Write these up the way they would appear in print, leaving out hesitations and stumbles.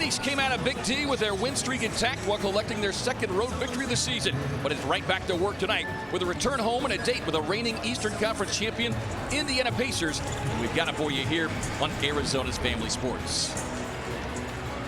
East came out of Big D with their win streak intact while collecting their second road victory of the season. But it's right back to work tonight with a return home and a date with a reigning Eastern Conference champion, Indiana Pacers. And we've got it for you here on Arizona's Family Sports.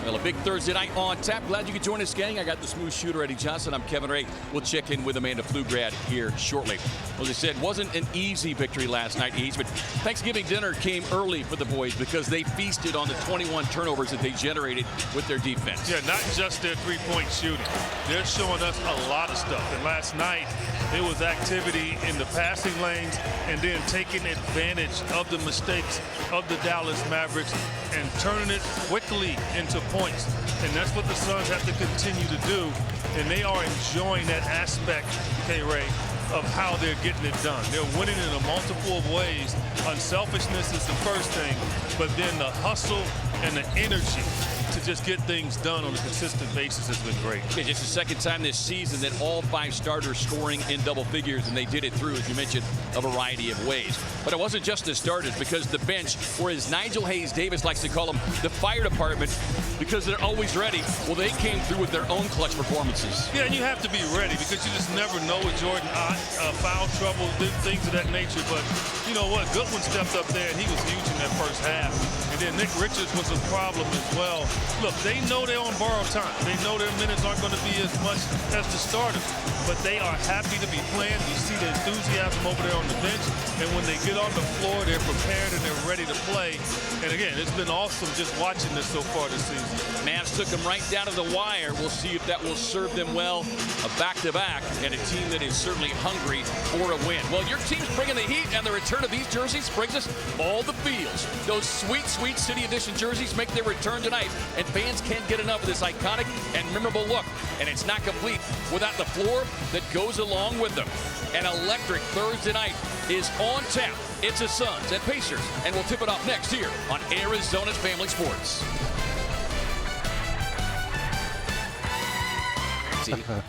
Well, a big Thursday night on tap. Glad you could join us, gang. I got the smooth shooter, Eddie Johnson. I'm Kevin Ray. We'll check in with Amanda Pflugrad here shortly. As I said, wasn't an easy victory last night, East, but Thanksgiving dinner came early for the boys because they feasted on the 21 turnovers that they generated with their defense. Yeah, not just their three-point shooting. They're showing us a lot of stuff. And last night, there was activity in the passing lanes and then taking advantage of the mistakes of the Dallas Mavericks and turning it quickly into points. And that's what the Suns have to continue to do. And they are enjoying that aspect, K-Ray, of how they're getting it done. They're winning in a multiple of ways. Unselfishness is the first thing, but then the hustle and the energy to just get things done on a consistent basis has been great. Okay, just the second time this season that all 5 starters scoring in double figures, and they did it through, as you mentioned, a variety of ways. But it wasn't just the starters, because the bench, or as Nigel Hayes Davis likes to call them, the fire department, because they're always ready. Well, they came through with their own clutch performances. Yeah, and you have to be ready because you just never know with Jordan foul trouble, things of that nature. But you know what? Goodwin stepped up there, and he was huge in that first half. And then Nick Richards was a problem as well. Look, they know they're on borrowed time. They know their minutes aren't going to be as much as the starters, but they are happy to be playing. You see the enthusiasm over there on the bench, and when they get on the floor, they're prepared and they're ready to play. And again, it's been awesome just watching this so far this season. Mavs took them right down to the wire. We'll see if that will serve them well. A back-to-back and a team that is certainly hungry for a win. Well, your team's bringing the heat, and the return of these jerseys brings us all the feels. Those sweet, sweet City Edition jerseys make their return tonight, and fans can't get enough of this iconic and memorable look. And it's not complete without the floor that goes along with them. An electric Thursday night is on tap. It's the Suns and Pacers, and we'll tip it off next here on Arizona's Family Sports.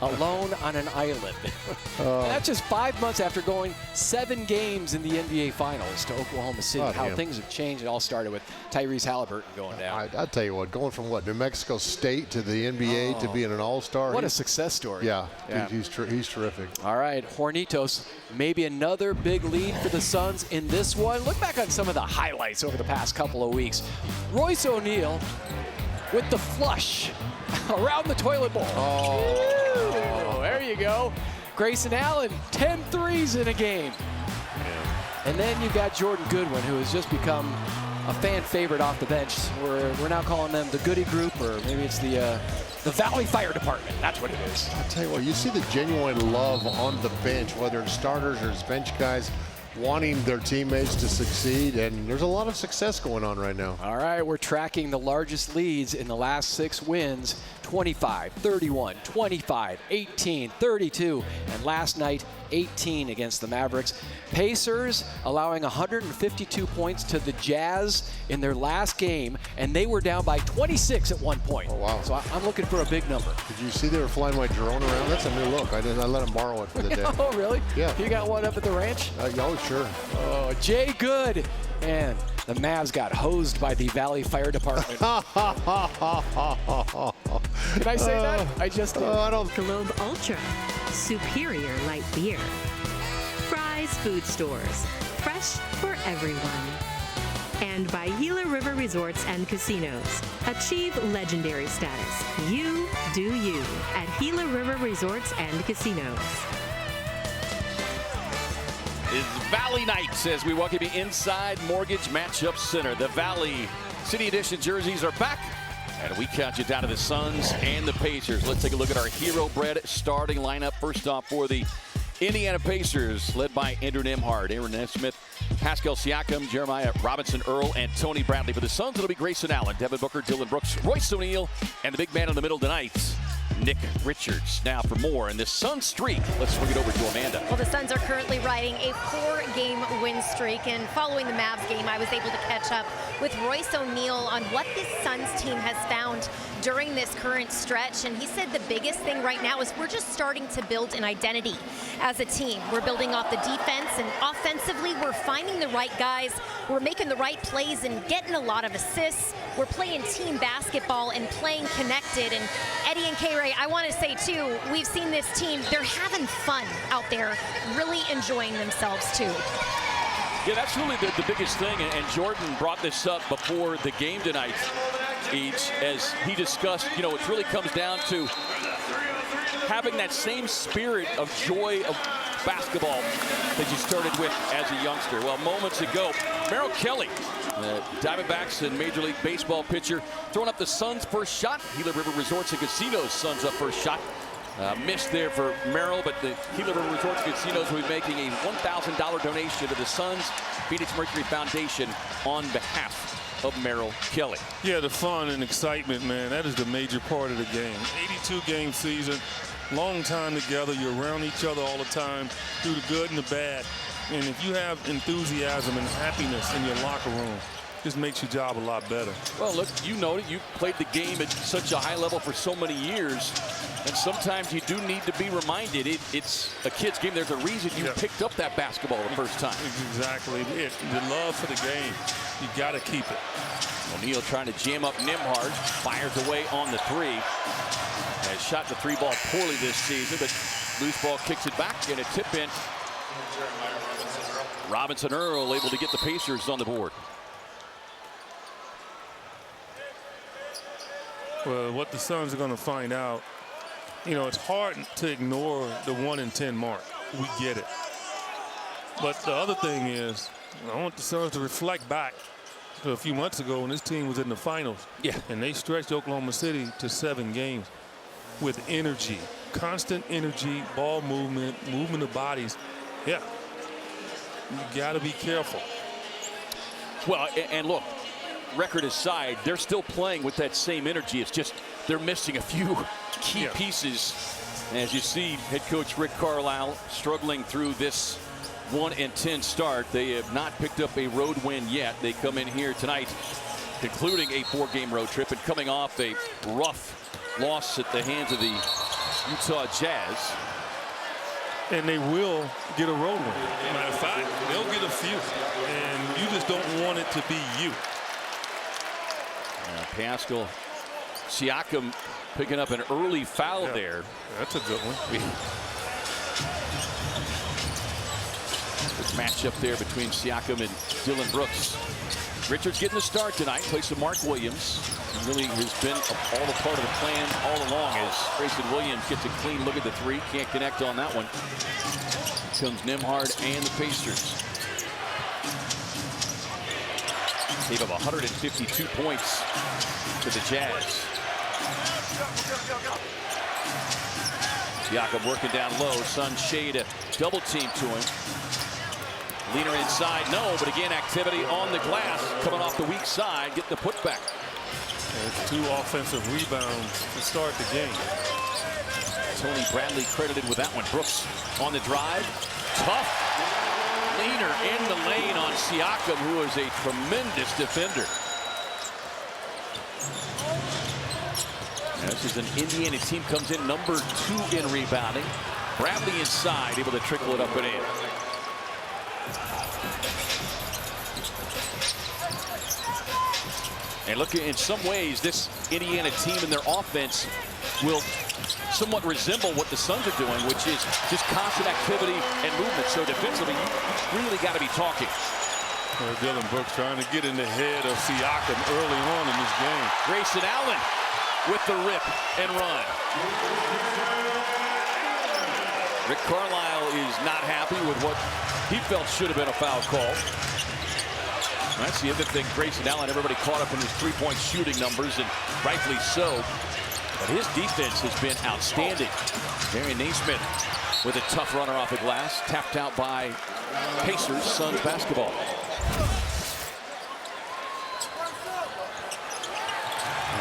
Alone on an island. That's just 5 months after going 7 games in the NBA Finals to Oklahoma City. How things have changed. It all started with Tyrese Halliburton going down. I'll tell you what, going from New Mexico State to the NBA to being an all-star. What a success story. Yeah. He's terrific. All right, Hornitos, maybe another big lead for the Suns in this one. Look back on some of the highlights over the past couple of weeks. Royce O'Neal with the flush around the toilet bowl. Oh, there you go. Grayson Allen, 10 threes in a game. And then you've got Jordan Goodwin, who has just become a fan favorite off the bench. We're now calling them the Goody Group, or maybe it's the Valley Fire Department. That's what it is. I'll tell you what, you see the genuine love on the bench, whether it's starters or it's bench guys, wanting their teammates to succeed, and there's a lot of success going on right now. All right, we're tracking the largest leads in the last 6 wins, 25, 31, 25, 18, 32, and last night, 18 against the Mavericks. Pacers allowing 152 points to the Jazz in their last game, and they were down by 26 at one point. Oh, wow. So I'm looking for a big number. Did you see they were flying my drone around? That's a new look. I let him borrow it for the day. Oh, really? Yeah. You got one up at the ranch? Oh, sure. Oh, Jay Good. And the Mavs got hosed by the Valley Fire Department. Can I say that? I just did. I don't. Globe Ultra, superior light beer. Fry's Food Stores, fresh for everyone. And by Gila River Resorts and Casinos. Achieve legendary status. You do you at Gila River Resorts and Casinos. Is Valley Nights as we welcome you inside Mortgage Matchup Center. The Valley City Edition jerseys are back, and we count you down to the Suns and the Pacers. Let's take a look at our Hero Bread starting lineup. First off for the Indiana Pacers, led by Andrew Nembhard, Aaron Nesmith, Pascal Siakam, Jeremiah Robinson Earl, and Tony Bradley. For the Suns, it'll be Grayson Allen, Devin Booker, Dylan Brooks, Royce O'Neal, and the big man in the middle tonight, Nick Richards. Now for more in this Sun streak, let's swing it over to Amanda. Well, the Suns are currently riding a 4-game win streak, and following the Mavs game, I was able to catch up with Royce O'Neal on what this Suns team has found during this current stretch, and he said the biggest thing right now is we're just starting to build an identity as a team. We're building off the defense, and offensively, we're finding the right guys, we're making the right plays and getting a lot of assists. We're playing team basketball and playing connected. And Eddie and K-Ray, I want to say too, we've seen this team, they're having fun out there, really enjoying themselves too. Yeah, that's really the biggest thing, and Jordan brought this up before the game tonight, Eads, as he discussed, you know, it really comes down to having that same spirit of joy of basketball that you started with as a youngster. Well, moments ago, Merrill Kelly, Diamondbacks and Major League Baseball pitcher, throwing up the Suns' first shot. Gila River Resorts and Casinos, Suns up first shot. Missed there for Merrill, but the Gila River Resorts and Casinos will be making a $1,000 donation to the Suns Phoenix Mercury Foundation on behalf of Merrill Kelly. Yeah, the fun and excitement, man, that is the major part of the game. 82-game season, long time together. You're around each other all the time, through the good and the bad. And if you have enthusiasm and happiness in your locker room, just makes your job a lot better. Well, look, you know it. You played the game at such a high level for so many years, and sometimes you do need to be reminded it's a kid's game. There's a reason you picked up that basketball the first time. Exactly. The love for the game, you got to keep it. O'Neal trying to jam up Nembhard, fires away on the three. Has shot the three ball poorly this season, but loose ball kicks it back and a tip in. Robinson Earl able to get the Pacers on the board. Well, what the Suns are going to find out, you know, it's hard to ignore the 1-10 mark. We get it. But the other thing is, I want the Suns to reflect back to a few months ago when this team was in the finals. Yeah. And they stretched Oklahoma City to 7 games with energy, constant energy, ball movement, movement of bodies. Yeah. You got to be careful. Well, and look, record aside, they're still playing with that same energy. It's just they're missing a few key pieces. As you see, head coach Rick Carlisle struggling through this 1-10 start. They have not picked up a road win yet. They come in here tonight, concluding a 4-game road trip and coming off a rough loss at the hands of the Utah Jazz. And they will get a road win. Matter of fact, they'll get a few. And you just don't want it to be you. Pascal Siakam picking up an early foul there. That's a good one. This matchup there between Siakam and Dylan Brooks. Richards getting the start tonight. Plays some Mark Williams. Really has been all a part of the plan all along as Grayson Williams gets a clean look at the three. Can't connect on that one. Here comes Nembhard and the Pacers. Gave up 152 points to the Jazz. Siakam working down low. Sun shade a double team to him. Leaner inside, no, but again, activity on the glass coming off the weak side, getting the putback. There's 2 offensive rebounds to start the game. Tony Bradley credited with that one. Brooks on the drive. Tough. Leaner in the lane on Siakam, who is a tremendous defender. This is an Indiana team, comes in number 2 in rebounding. Bradley inside, able to trickle it up and in. And look, in some ways, this Indiana team and their offense will somewhat resemble what the Suns are doing, which is just constant activity and movement. So defensively, you really got to be talking. Dylan Brooks trying to get in the head of Siakam early on in this game. Grayson Allen with the rip and run. Rick Carlisle is not happy with what he felt should have been a foul call. That's the other thing, Grayson Allen, everybody caught up in his three-point shooting numbers, and rightfully so. But his defense has been outstanding. Darian Naismith with a tough runner off the glass, tapped out by Pacers, Suns basketball.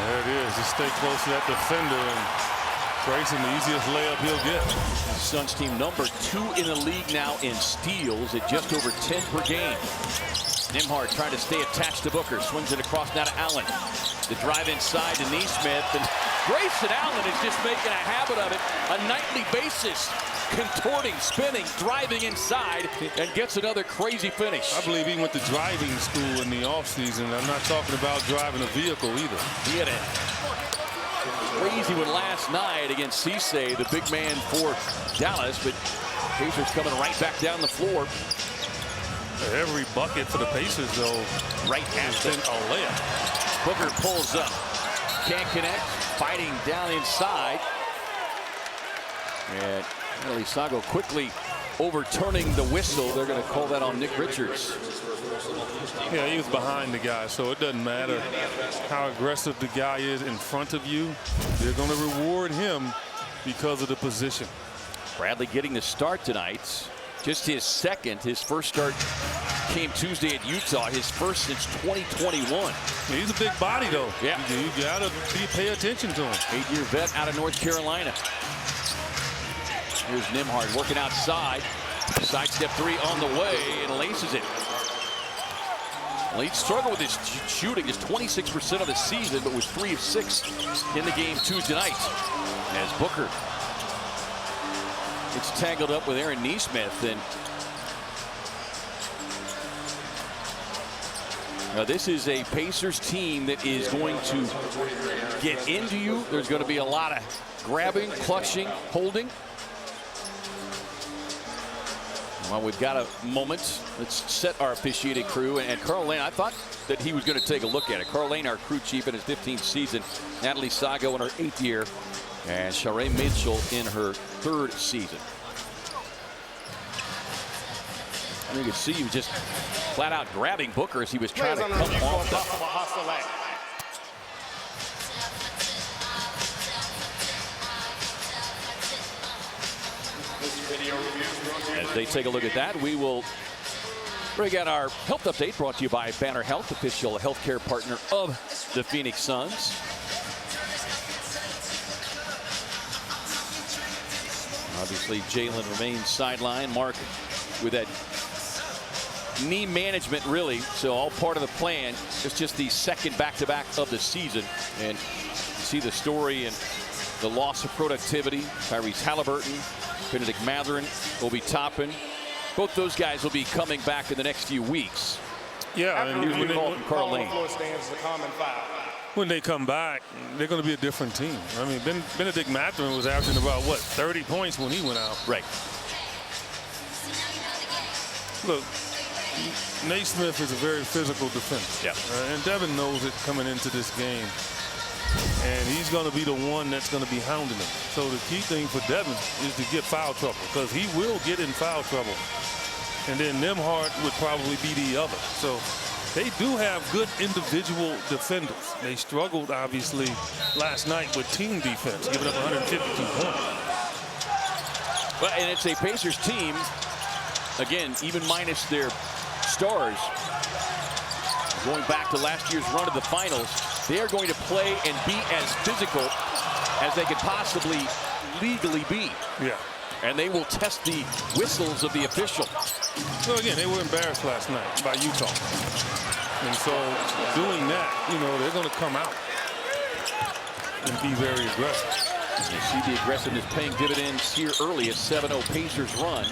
There it is. Just stay close to that defender and Grayson, the easiest layup he'll get. Suns team number 2 in the league now in steals at just over 10 per game. Nembhard trying to stay attached to Booker. Swings it across now to Allen. The drive inside to Nesmith. And Grayson Allen is just making a habit of it. A nightly basis. Contorting, spinning, driving inside, and gets another crazy finish. I believe he went to driving school in the offseason. I'm not talking about driving a vehicle either. He had a crazy one last night against Cisse, the big man for Dallas, but Pacers coming right back down the floor. Every bucket for the Pacers, though, Right at has been a layup. Booker pulls up. Can't connect. Fighting down inside. And Elisago quickly overturning the whistle. They're going to call that on Nick Richards. Yeah, he was behind the guy, so it doesn't matter how aggressive the guy is in front of you. They're going to reward him because of the position. Bradley getting the start tonight. Just his second. His first start came Tuesday at Utah. His first since 2021. Yeah, he's a big body, though. Yeah. You got to pay attention to him. 8-year vet out of North Carolina. Here's Nembhard working outside. Sidestep 3 on the way and laces it. Well, he struggled with his shooting, just 26% of the season, but was 3 of 6 in the game Tuesday night. As Booker gets tangled up with Aaron Nesmith. And now this is a Pacers team that is going to get into you. There's going to be a lot of grabbing, clutching, holding. Well, we've got a moment. Let's set our officiating crew. And Carl Lane, I thought that he was going to take a look at it. Carl Lane, our crew chief in his 15th season. Natalie Sago in her 8th year. And Sheree Mitchell in her 3rd season. And you can see he was just flat out grabbing Booker as he was trying to come off the... As they take a look at that, we will bring out our health update brought to you by Banner Health, official healthcare partner of the Phoenix Suns. Obviously, Jalen remains sidelined. Mark with that knee management, really, so all part of the plan. It's just the second back-to-back of the season. And you see the story and the loss of productivity. Tyrese Halliburton, Benedict Mathurin, Obi Toppin. Both those guys will be coming back in the next few weeks. Yeah, and Carl Lane. When they come back, they're going to be a different team. I mean, Benedict Mathurin was averaging about, what, 30 points when he went out. Right. Look, Nesmith is a very physical defender. Yeah. And Devin knows it coming into this game. And he's going to be the one that's going to be hounding him. So the key thing for Devin is to get foul trouble, because he will get in foul trouble. And then Nembhard would probably be the other. So they do have good individual defenders. They struggled, obviously, last night with team defense, giving up 152 points. Well, and it's a Pacers team, again, even minus their stars, going back to last year's run to the finals. They are going to play and be as physical as they could possibly legally be. Yeah. And they will test the whistles of the official. Well, again, they were embarrassed last night by Utah. And so doing that, you know, they're going to come out and be very aggressive. You see the aggressiveness paying dividends here early. A 7-0 Pacers run.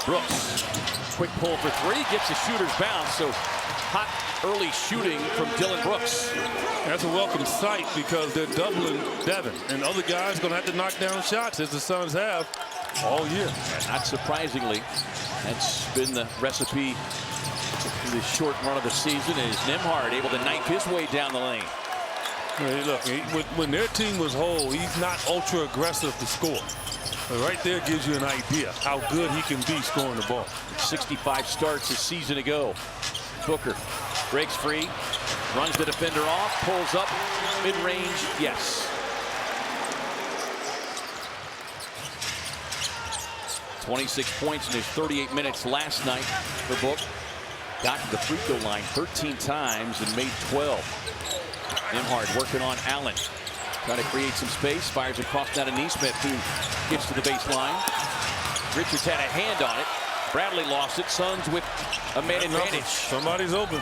Brooks, quick pull for 3, gets the shooter's bounce. So hot early shooting from Dylan Brooks. That's a welcome sight, because they're doubling Devin, and other guys going to have to knock down shots, as the Suns have all year. And not surprisingly, that's been the recipe for the short run of the season. Is Nembhard able to knife his way down the lane? Hey, look, when their team was whole, he's not ultra aggressive to score. But right there gives you an idea how good he can be scoring the ball. 65 starts a season ago. Booker breaks free, runs the defender off, pulls up, mid-range, yes. .26 points in his 38 minutes last night for Book. Got to the free throw line 13 times and made 12. Nembhard working on Allen. Trying to create some space. Fires across now to Neesmith, who gets to the baseline. Richards had a hand on it. Bradley lost it. Suns with a man advantage. Somebody's open.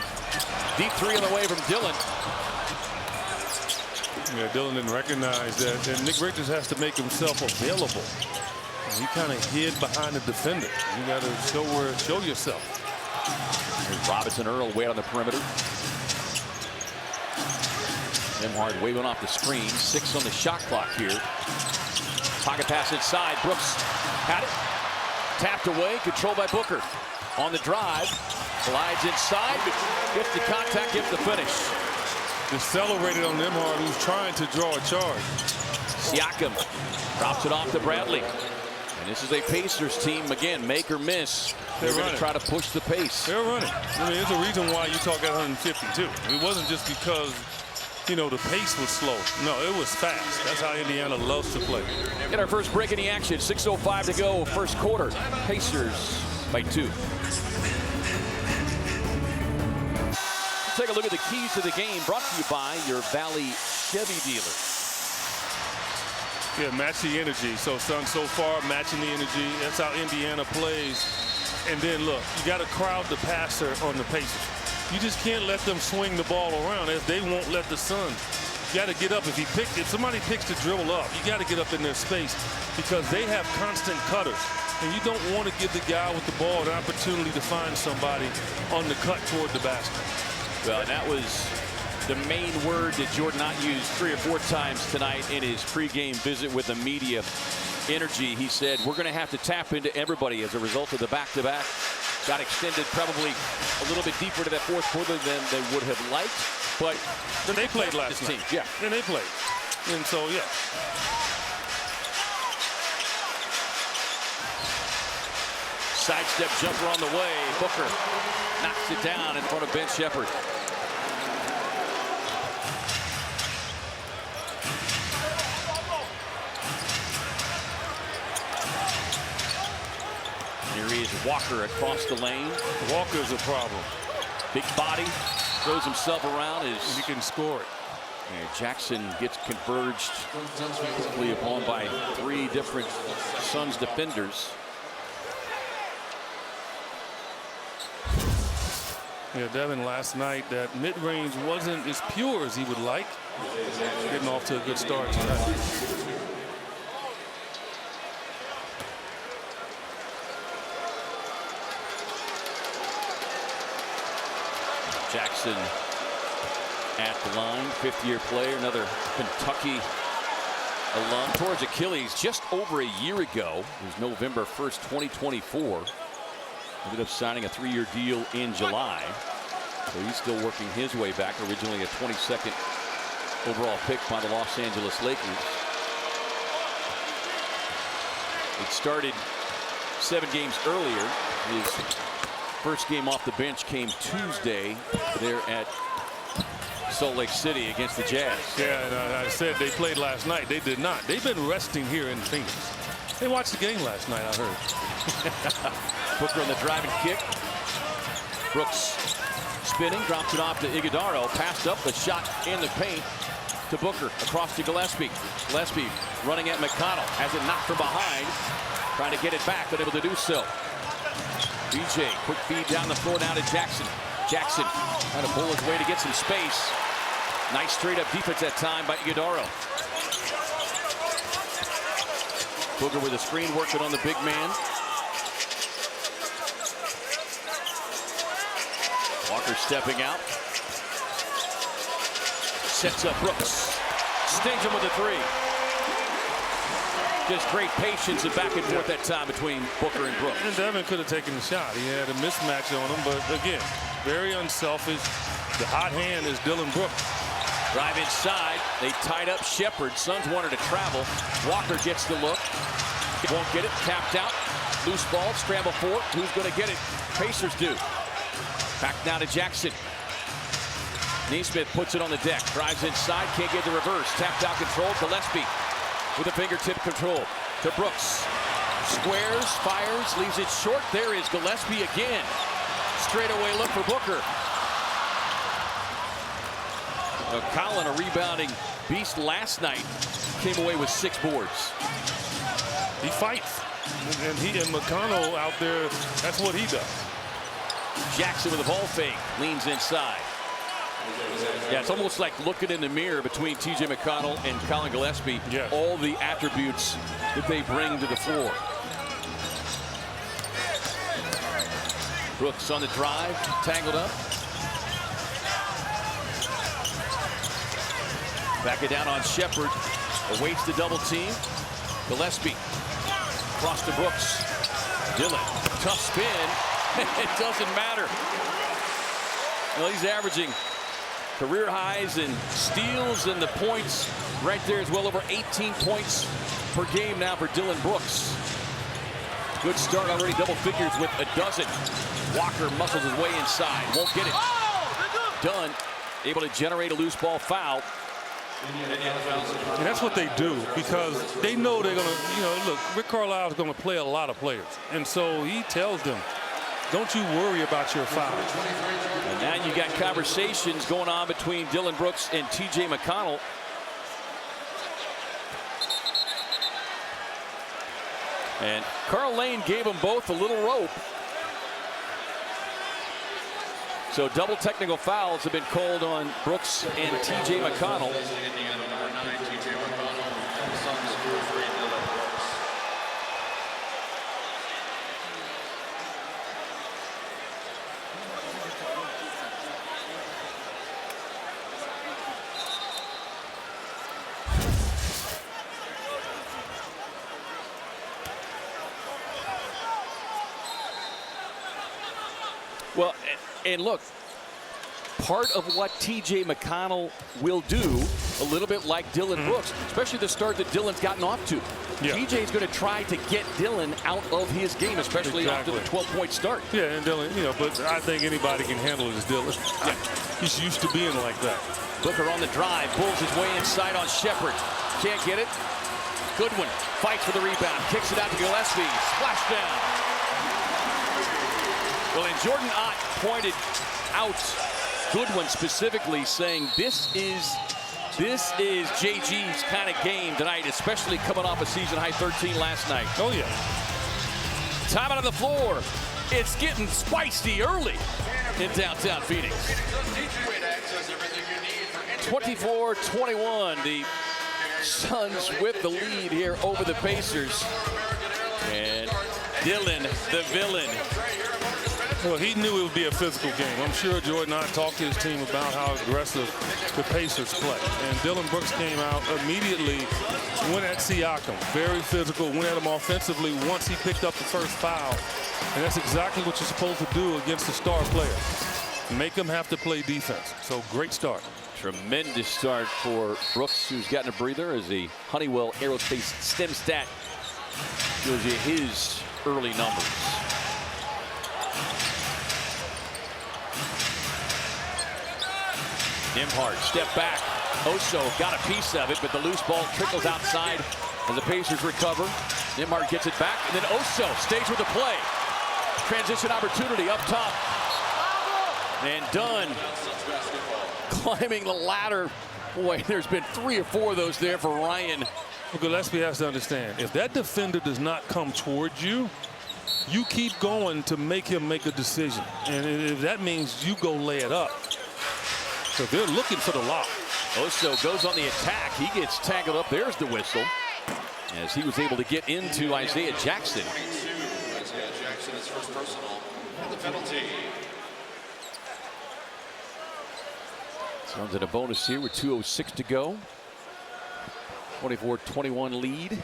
Deep three on the way from Dillon. Yeah, Dillon didn't recognize that. And Nick Richards has to make himself available. And he kind of hid behind the defender. You got to show yourself. Here's Robinson Earl way on the perimeter. Nembhard waving off the screen. 6 on the shot clock here. Pocket pass inside. Brooks had it. Tapped away. Controlled by Booker. On the drive. Glides inside. Gets the contact. Gets the finish. Accelerated on Nembhard, who's trying to draw a charge. Siakam drops it off to Bradley. And this is a Pacers team, again, make or miss. They're going to try to push the pace. They're running. I mean, there's a reason why you talk at 152. It wasn't just because, you know, the pace was slow. No, it was fast. That's how Indiana loves to play. Get our first break in the action. 6:05 to go, first quarter. Pacers by 2. Take a look at the keys to the game, brought to you by your Valley Chevy dealer. Yeah, match the energy. So far matching the energy. That's how Indiana plays. And then look, you got to crowd the passer on the Pacers. You just can't let them swing the ball around, as they won't let the Suns. You got to get up. If somebody picks the dribble up, you got to get up in their space, because they have constant cutters. And you don't want to give the guy with the ball an opportunity to find somebody on the cut toward the basket. Well, and that was the main word that Jordan Knott used 3 or 4 times tonight in his pregame visit with the media. Energy, he said, we're going to have to tap into everybody as a result of the back-to-back. Got extended probably a little bit deeper to that fourth quarter than they would have liked. But then they played last night. Yeah. Then they played. And so, yeah. Sidestep jumper on the way. Booker knocks it down in front of Ben Sheppard. Here he is, Walker across the lane. Walker's a problem. Big body, throws himself around. He can score it. And Jackson gets converged quickly upon by 3 different Suns defenders. Yeah, Devin, last night, that mid-range wasn't as pure as he would like. Getting off to a good start tonight. Jackson at the line, 5th-year player, another Kentucky alum. Towards Achilles just over a year ago. It was November 1st, 2024. Ended up signing a 3-year deal in July. So he's still working his way back. Originally a 22nd overall pick by the Los Angeles Lakers. It started 7 games earlier. His first game off the bench came Tuesday there at Salt Lake City against the Jazz. Yeah, and I said they played last night. They did not. They've been resting here in Phoenix. They watched the game last night, I heard. Booker on the driving kick. Brooks spinning, drops it off to Iguodaro. Passed up the shot in the paint to Booker. Across to Gillespie. Gillespie running at McConnell. Has it knocked from behind. Trying to get it back, but able to do so. BJ, quick feed down the floor now to Jackson. Jackson trying to pull his way to get some space. Nice straight up defense that time by Iguodaro. Booker with a screen working on the big man. Walker stepping out. Sets up Brooks. Stings him with a 3. Just great patience and back and forth that time between Booker and Brooks. And Devin could have taken the shot. He had a mismatch on him, but again, very unselfish. The hot hand is Dillon Brooks. Drive inside. They tied up Sheppard. Suns wanted to travel. Walker gets the look. Won't get it. Tapped out. Loose ball. Scramble for it. Who's going to get it? Pacers do. Back now to Jackson. Neesmith puts it on the deck. Drives inside. Can't get the reverse. Tapped out control. Gillespie with a fingertip control to Brooks. Squares, fires, leaves it short. There is Gillespie again. Straightaway look for Booker. Collin, a rebounding Beast last night came away with 6 boards. He fights. And he and McConnell out there, that's what he does. Jackson with a ball fake, leans inside. Yeah, it's almost like looking in the mirror between T.J. McConnell and Colin Gillespie. Yes. All the attributes that they bring to the floor. Brooks on the drive, tangled up. Back it down on Shepard. Awaits the double team. Gillespie across to Brooks. Dillon, tough spin. It doesn't matter. Well, he's averaging career highs in steals, and the points right there is well over 18 points per game now for Dillon Brooks. Good start already, double figures with a dozen. Walker muscles his way inside, won't get it. Dunn able to generate a loose ball foul. And that's what they do, because they know they're going to, look, Rick Carlisle is going to play a lot of players. And so he tells them, don't you worry about your foul. And now you got conversations going on between Dillon Brooks and T.J. McConnell. And Carl Lane gave them both a little rope. So double technical fouls have been called on Brooks and T.J. McConnell. Well, and look, part of what T.J. McConnell will do, a little bit like Dillon Brooks, especially the start that Dillon's gotten off to. Yeah. T.J.'s going to try to get Dillon out of his game, especially after the 12-point start. Yeah, and Dillon, but I think anybody can handle it as Dillon. Yeah. He's used to being like that. Booker on the drive, pulls his way inside on Shepard. Can't get it. Goodwin fights for the rebound, kicks it out to Gillespie. Splashdown. Well, and Jordan Ott pointed out Goodwin specifically, saying this is JG's kind of game tonight, especially coming off a season-high 13 last night. Oh, yeah. Time out on the floor. It's getting spicy early in downtown Phoenix. 24-21, the Suns with the lead here over the Pacers. And Dillon, the villain. Well, he knew it would be a physical game. I'm sure Jordan Ott talked to his team about how aggressive the Pacers play. And Dillon Brooks came out immediately, went at Siakam. Very physical, went at him offensively once he picked up the first foul. And that's exactly what you're supposed to do against a star player. Make him have to play defense. So great start. Tremendous start for Brooks, who's gotten a breather as the Honeywell Aerospace STEM stat shows you his early numbers. Nembhard, step back. Oso got a piece of it, but the loose ball trickles outside as the Pacers recover. Nembhard gets it back, and then Oso stays with the play. Transition opportunity up top. And Dunn climbing the ladder. Boy, there's been 3 or 4 of those there for Ryan. Well, Gillespie has to understand, if that defender does not come towards you, you keep going to make him make a decision. And if that means you go lay it up. So they're looking for the lock. Oso goes on the attack. He gets tangled up. There's the whistle as he was able to get into Isaiah Jackson. Isaiah Jackson is first personal and the penalty. Suns in a bonus here with 2:06 to go. 24-21 lead.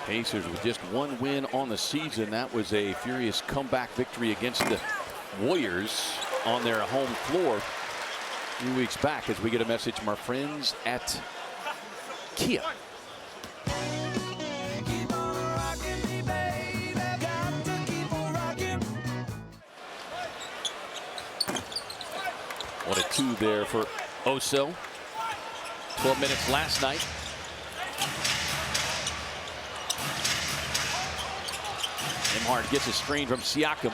Pacers with just 1 win on the season. That was a furious comeback victory against the Warriors on their home floor a few weeks back, as we get a message from our friends at Kia. What a 2 there for Oso. 12 minutes last night. Nembhard gets a screen from Siakam.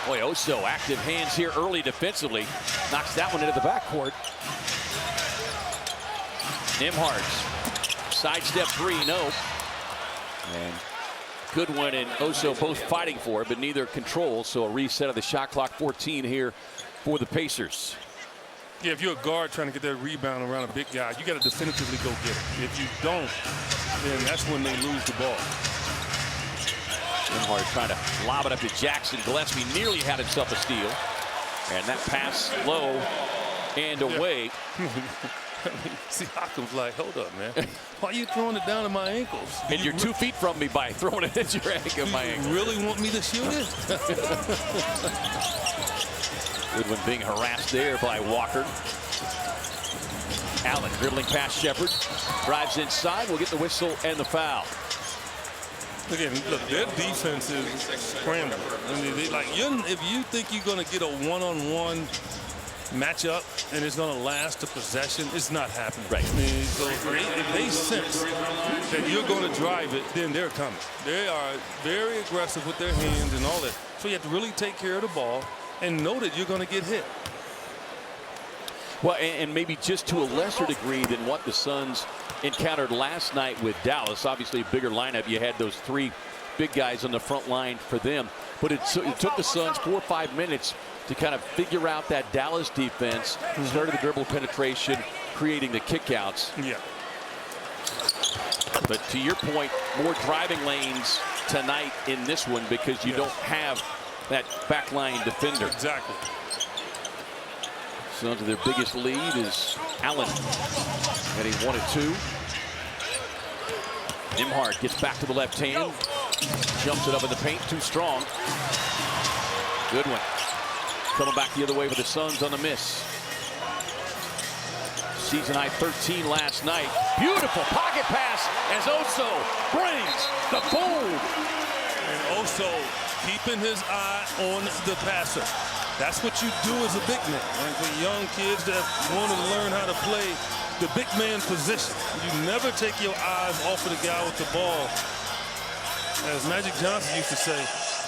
Boy, Oso, active hands here early defensively. Knocks that one into the backcourt. Nembhard, sidestep three, no. And Goodwin and Oso both fighting for it, but neither control. So a reset of the shot clock, 14 here for the Pacers. Yeah, if you're a guard trying to get that rebound around a big guy, you got to definitively go get it. If you don't, then that's when they lose the ball. Nembhard trying to lob it up to Jackson. Gillespie nearly had himself a steal. And that pass low and away. Siakam's like, hold up, man. Why are you throwing it down to my ankles? And you're 2 feet from me by throwing it at your ankle. My ankle. You really want me to shoot it? Goodwin being harassed there by Walker. Allen dribbling past Shepherd. Drives inside. We'll get the whistle and the foul. Again, look, their defense is scrambling. I mean, if you think you're going to get a one-on-one matchup and it's going to last a possession, it's not happening. Right. I mean, so if they sense that you're going to drive it, then they're coming. They are very aggressive with their hands and all that. So you have to really take care of the ball and know that you're going to get hit. Well, and maybe just to a lesser degree than what the Suns encountered last night with Dallas. Obviously a bigger lineup. You had those 3 big guys on the front line for them. But it took the Suns 4 or 5 minutes to kind of figure out that Dallas defense. Started the dribble penetration, creating the kickouts. Yeah. But to your point, more driving lanes tonight in this one because you don't have that backline defender. Exactly. Suns their biggest lead is Allen, getting 1 and 2. Nembhard gets back to the left hand, jumps it up in the paint, too strong. Goodwin coming back the other way for the Suns on the miss. Season high 13 last night. Beautiful pocket pass as Oso brings the boom. And Oso keeping his eye on the passer. That's what you do as a big man. Right? For young kids that want to learn how to play the big man position. You never take your eyes off of the guy with the ball. As Magic Johnson used to say,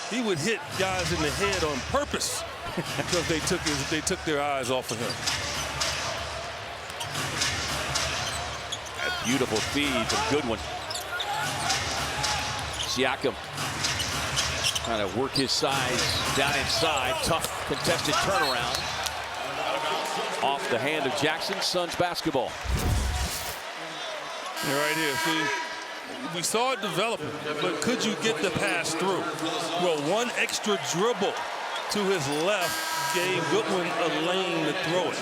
he would hit guys in the head on purpose because they took their eyes off of him. A beautiful feed from Goodwin. Siakam trying to work his size down inside. Tough contested turnaround. Off the hand of Jackson. Suns basketball. Right here, see, we saw it developing, but could you get the pass through? Well, one extra dribble to his left gave Goodwin a lane to throw it.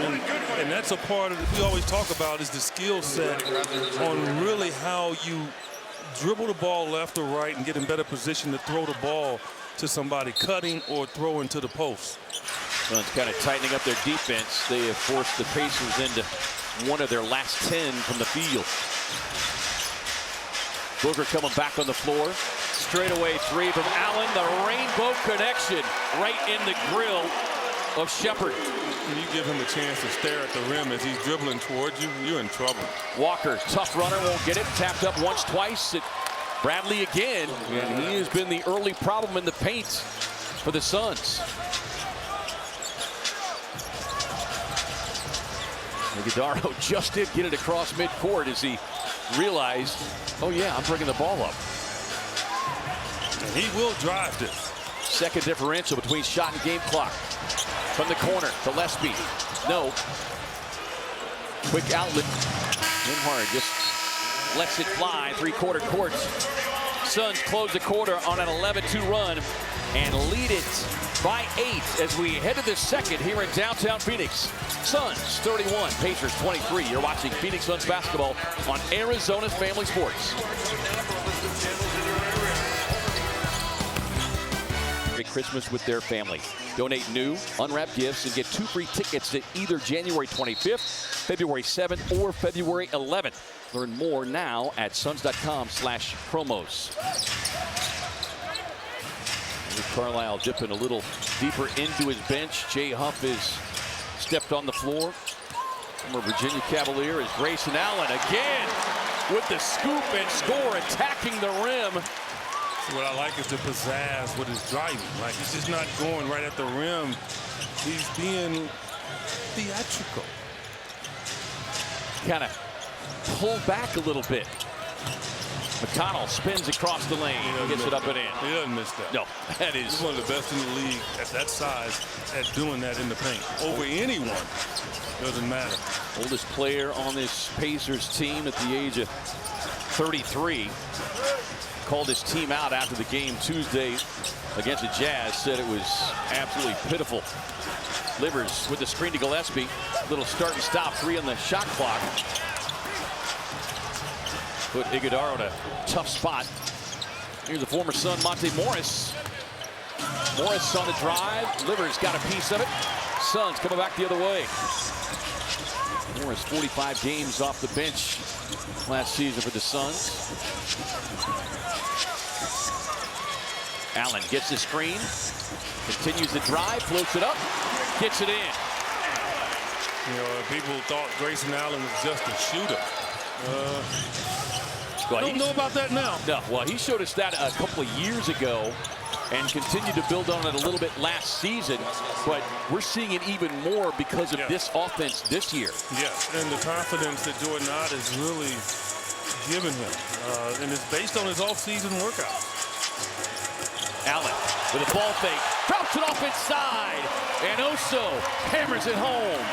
And that's a part of it we always talk about is the skill set on really how you dribble the ball left or right and get in better position to throw the ball to somebody cutting or throwing to the post. Suns kind of tightening up their defense. They have forced the Pacers into one of their last 10 from the field. Booker coming back on the floor. Straightaway 3 from Allen. The rainbow connection right in the grill of Shepherd. When you give him a chance to stare at the rim as he's dribbling towards you, you're in trouble. Walker, tough runner, won't get it. Tapped up once, twice. Bradley again, and he has been the early problem in the paint for the Suns. Iguodala just did get it across midcourt as he realized, oh yeah, I'm bringing the ball up. And he will drive this. Second differential between shot and game clock. From the corner, Gillespie. No. Quick outlet. Nembhard just lets it fly. 3/4 court. Suns close the quarter on an 11-2 run and lead it by 8 as we head to the second here in downtown Phoenix. Suns 31, Pacers 23. You're watching Phoenix Suns basketball on Arizona Family Sports. Merry Christmas with their family. Donate new, unwrapped gifts and get 2 free tickets to either January 25th, February 7th, or February 11th. Learn more now at suns.com/promos. Carlisle dipping a little deeper into his bench. Jay Huff has stepped on the floor. Former Virginia Cavalier is Grayson Allen again with the scoop and score, attacking the rim What I like is the pizzazz with his driving. Like, he's just not going right at the rim. He's being theatrical. Kind of pulled back a little bit. McConnell spins across the lane. Gets it up and in. He doesn't miss that. No, that He's is one of the best in the league at that size at doing that in the paint. Over anyone. Doesn't matter. oldest player on this Pacers team at the age of 33. Called his team out after the game Tuesday against the Jazz. Said it was absolutely pitiful. Livers with the screen to Gillespie. Little start and stop. 3 on the shot clock. Put Iguodala in a tough spot. Here's the former Sun, Monte Morris. Morris on the drive. Livers got a piece of it. Suns coming back the other way. Morris 45 games off the bench last season for the Suns. Allen gets the screen. Continues the drive. Floats it up. Gets it in. You know, people thought Grayson Allen was just a shooter. Well, I don't know about that now. No, well, he showed us that a couple of years ago and continued to build on it a little bit last season. But we're seeing it even more because of this offense this year. Yes, and the confidence that Jordan Ott has really given him. And it's based on his offseason workouts. Allen with a ball fake. Drops it off inside. And Oso hammers it home.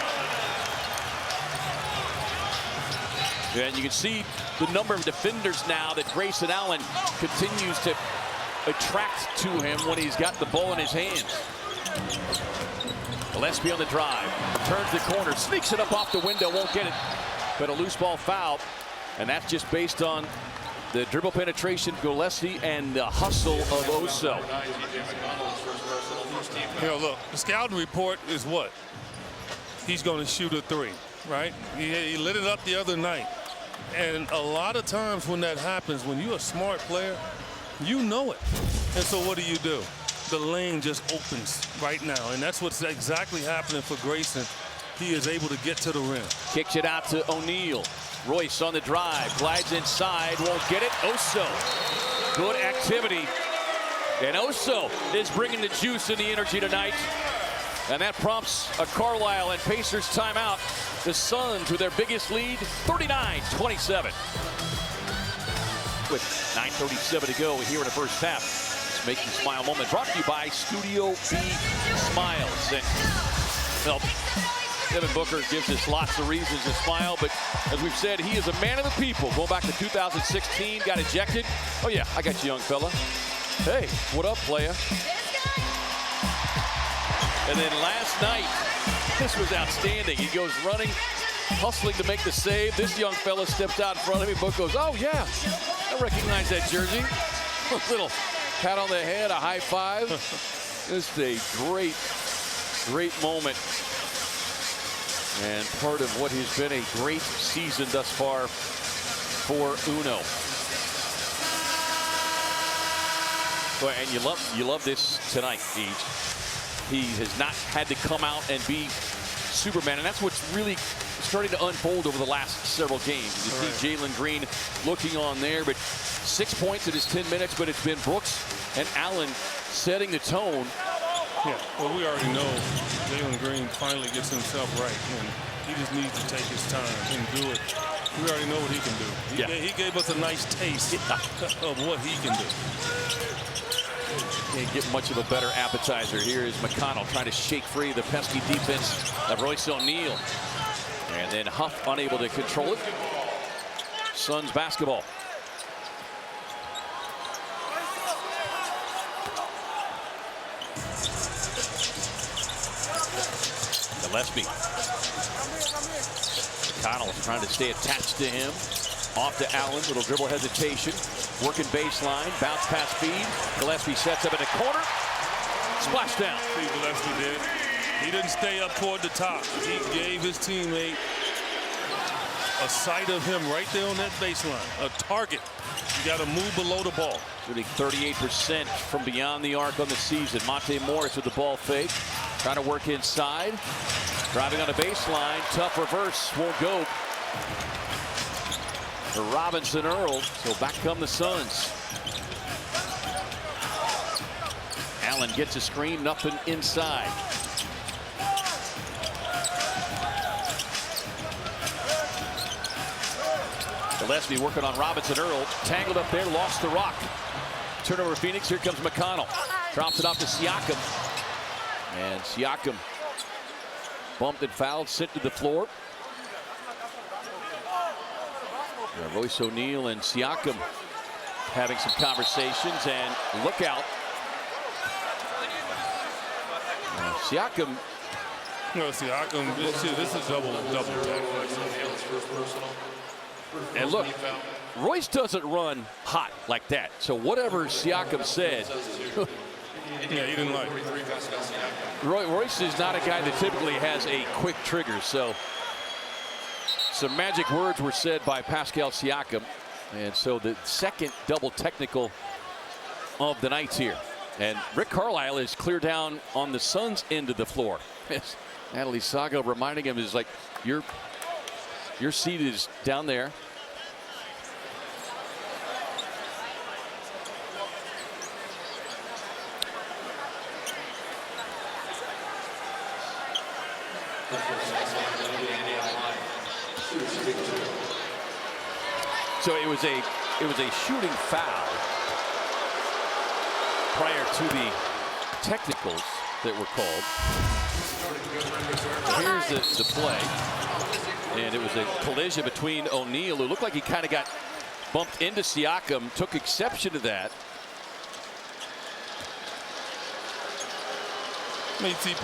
And you can see the number of defenders now that Grayson Allen continues to attract to him when he's got the ball in his hands. Gillespie on the drive. Turns the corner. Sneaks it up off the window. Won't get it. But a loose ball foul. And that's just based on the dribble penetration, Gillespie, and the hustle of Oso. You know, look, the scouting report is what? He's going to shoot a 3, right? He lit it up the other night. And a lot of times when that happens, when you're a smart player, you know it. And so what do? The lane just opens right now. And that's what's exactly happening for Grayson. He is able to get to the rim. Kicks it out to O'Neal. Royce on the drive. Glides inside. Won't get it. Oso. Good activity. And Oso is bringing the juice and the energy tonight. And that prompts a Carlisle and Pacers timeout. The Suns with their biggest lead, 39-27. With 9:37 to go here in the first half. This Make You Smile moment brought to you by Studio B Smiles. And, well, Devin Booker gives us lots of reasons to smile, but as we've said, he is a man of the people. Going back to 2016, got ejected. Oh yeah, I got you, young fella. Hey, what up, playa? And then last night, this was outstanding. He goes running, hustling to make the save. This young fella steps out in front of him. Book goes, oh yeah, I recognize that jersey. A little pat on the head, a high five. Just a great, great moment. And part of what has been a great season thus far for Uno. Well, and you love this tonight, Deej. He has not had to come out and be Superman, and that's what's really starting to unfold over the last several games. You see Jalen Green looking on there, but 6 points in his 10 minutes, but it's been Brooks and Allen setting the tone. Yeah, well, we already know Jalen Green finally gets himself right, and he just needs to take his time and do it. We already know what he can do. He gave us a nice taste of what he can do. Can't get much of a better appetizer. Here is McConnell trying to shake free the pesky defense of Royce O'Neal. And then Huff unable to control it. Suns basketball. Gillespie. McConnell is trying to stay attached to him. Off to Allen, little dribble hesitation. Working baseline, bounce pass feed. Gillespie sets up in the corner. Splash down. See what Gillespie did. He didn't stay up toward the top. He gave his teammate a sight of him right there on that baseline. A target. You got to move below the ball. Shooting 38% from beyond the arc on the season. Monte Morris with the ball fake. Trying to work inside. Driving on the baseline. Tough reverse. Won't go. For Robinson Earl. So back come the Suns. Allen gets a screen, nothing inside. Gillespie working on Robinson Earl. Tangled up there, lost the rock. Turnover Phoenix. Here comes McConnell. Drops it off to Siakam. And Siakam bumped and fouled, sent to the floor. Royce O'Neal and Siakam having some conversations, and look out. Siakam. Siakam, this is double tech. And look, Royce doesn't run hot like that. So whatever Siakam said. Yeah, he didn't like it. Royce is not a guy that typically has a quick trigger. So some magic words were said by Pascal Siakam. And so the second double technical of the night here. And Rick Carlisle is clear down on the Suns' end of the floor. Natalie Saga reminding him is like, your seat is down there. So it was a shooting foul prior to the technicals that were called. So here's the play, and it was a collision between O'Neal, who looked like he kind of got bumped into Siakam, took exception to that. Siakam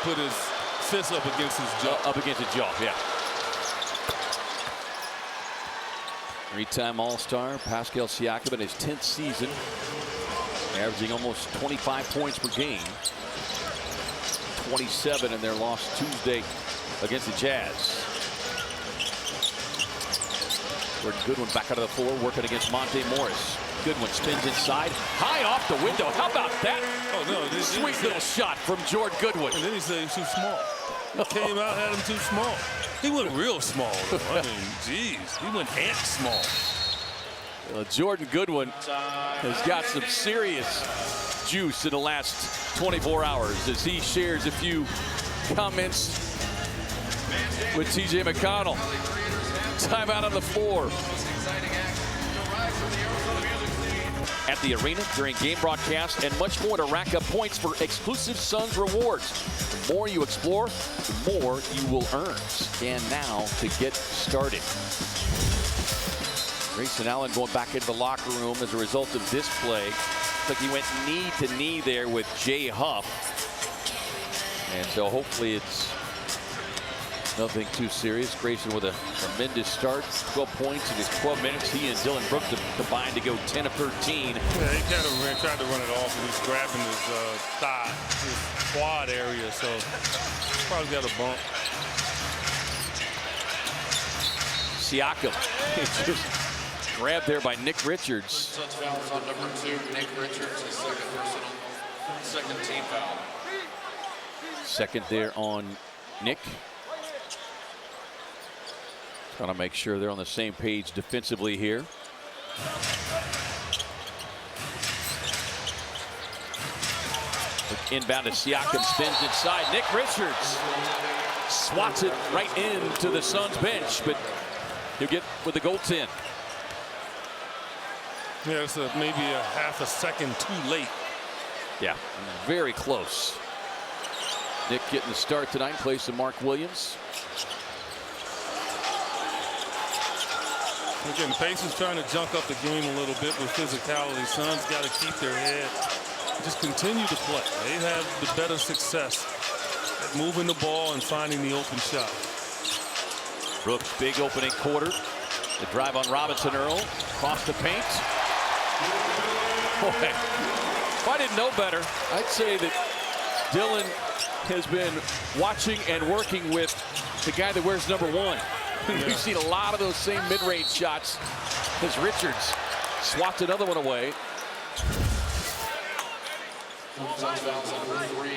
put his fist up against his jaw. Up against his jaw, yeah. Three-time All-Star Pascal Siakam in his 10th season, averaging almost 25 points per game. 27 in their loss Tuesday against the Jazz. Jordan Goodwin back out of the floor, working against Monte Morris. Goodwin spins inside, high off the window. How about that? Oh no! Sweet little shot from Jordan Goodwin. And then he said he's too small. He came out, had him too small. He went real small, though. I mean, geez, he went ant small. Jordan Goodwin has got some serious juice in the last 24 hours as he shares a few comments with T.J. McConnell. Timeout on the floor. At the arena during game broadcast and much more to rack up points for exclusive Suns rewards. The more you explore, the more you will earn. Scan now to get started. Grayson Allen going back into the locker room as a result of this play. Looks like he went knee to knee there with Jay Huff. And so hopefully it's nothing too serious. Grayson with a tremendous start. 12 points in his 12 minutes. He and Dylan Brooks have combined to go 10 of 13. Yeah, he kind of tried to run it off. He was grabbing his thigh, his quad area, so probably got a bump. Siakam just grabbed there by Nick Richards. Suns fouls on number 2, Nick Richards, his second personal, second team foul. Second there on Nick. Trying to make sure they're on the same page defensively here. Inbound to Siakam, spins inside. Nick Richards swats it right into the Suns bench, but he'll get with the goaltend. Yeah, it's maybe a half a second too late. Yeah, very close. Nick getting the start tonight, plays to Mark Williams. Again, the Pacers trying to junk up the game a little bit with physicality. Suns got to keep their head, just continue to play. They have the better success at moving the ball and finding the open shot. Brooks, big opening quarter. The drive on Robinson Earl, across the paint. Boy, if I didn't know better, I'd say that Dylan has been watching and working with the guy that wears number 1. Yeah. We've seen a lot of those same mid-range shots as Richards swats another one away. Suns fouls on number 3,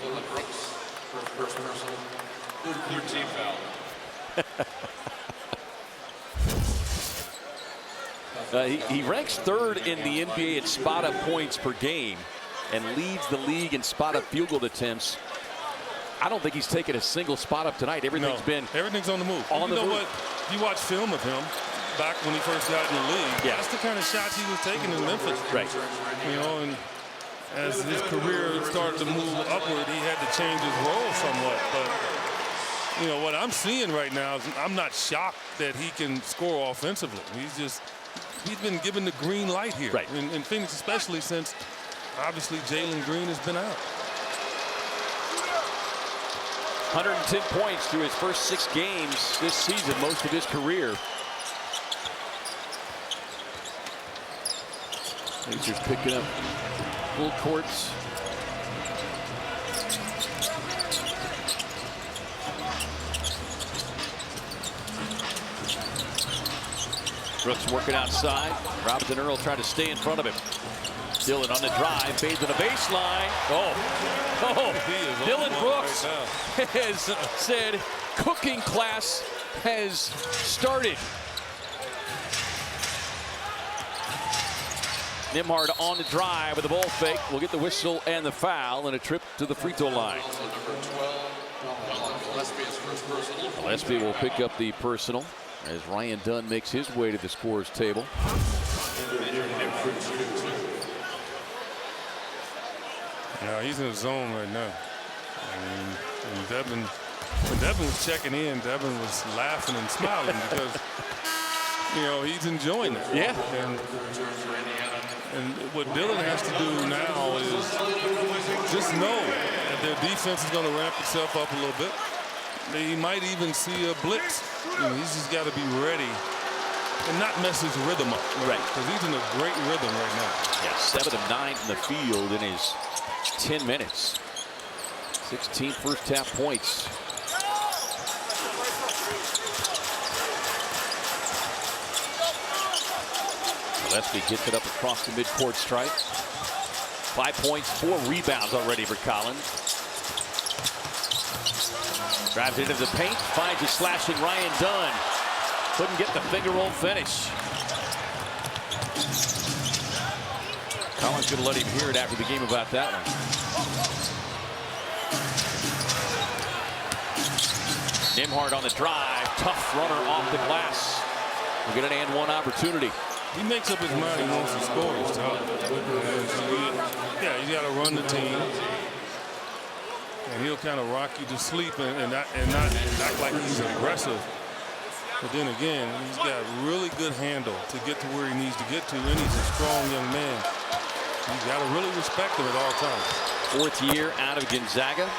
Dylan Brooks, first personal, third team foul. He ranks 3rd in the NBA at spot-up points per game. and leads the league in spot-up field goal attempts. I don't think he's taken a single spot up tonight. Everything's on the move. On you the know move. what? You watch film of him back when he first got in the league. Yeah. That's the kind of shots he was taking in Memphis. Right. You know, and as his career started to move upward, he had to change his role somewhat. But you know what I'm seeing right now is I'm not shocked that he can score offensively. He's been given the green light here in Phoenix, especially since obviously Jalen Green has been out. 110 points through his first 6 games this season, most of his career. Pacers picking up full courts. Brooks working outside. Robinson Earl trying to stay in front of him. Dillon on the drive, fades to the baseline. Dillon Brooks has said cooking class has started. Nembhard on the drive with the ball fake. We'll get the whistle and the foul and a trip to the free throw line. Gillespie will pick up the personal as Ryan Dunn makes his way to the scorer's table. Yeah, he's in the zone right now. And Devin, when Devin was checking in, Devin was laughing and smiling because, you know, he's enjoying it. Yeah. And what Dillon has to do now is just know that their defense is going to ramp itself up a little bit. He might even see a blitz. And he's just got to be ready and not mess his rhythm up. Right. Because he's in a great rhythm right now. Yeah, 7 of 9 from the field in his 10 minutes. 16 first half points. Gillespie gets it up across the midcourt stripe. 5 points, 4 rebounds already for Collins. Drives into the paint, finds a slashing Ryan Dunn. Couldn't get the finger roll finish. Collins going to let him hear it after the game about that one. Nembhard on the drive, tough runner off the glass. We'll get an and one opportunity. He makes up his mind he wants to score his time. Yeah, he's got to run the team. And he'll kind of rock you to sleep and not act like he's aggressive. But then again, he's got really good handle to get to where he needs to get to, and he's a strong young man. You've got to really respect him at all times. 4th year out of Gonzaga.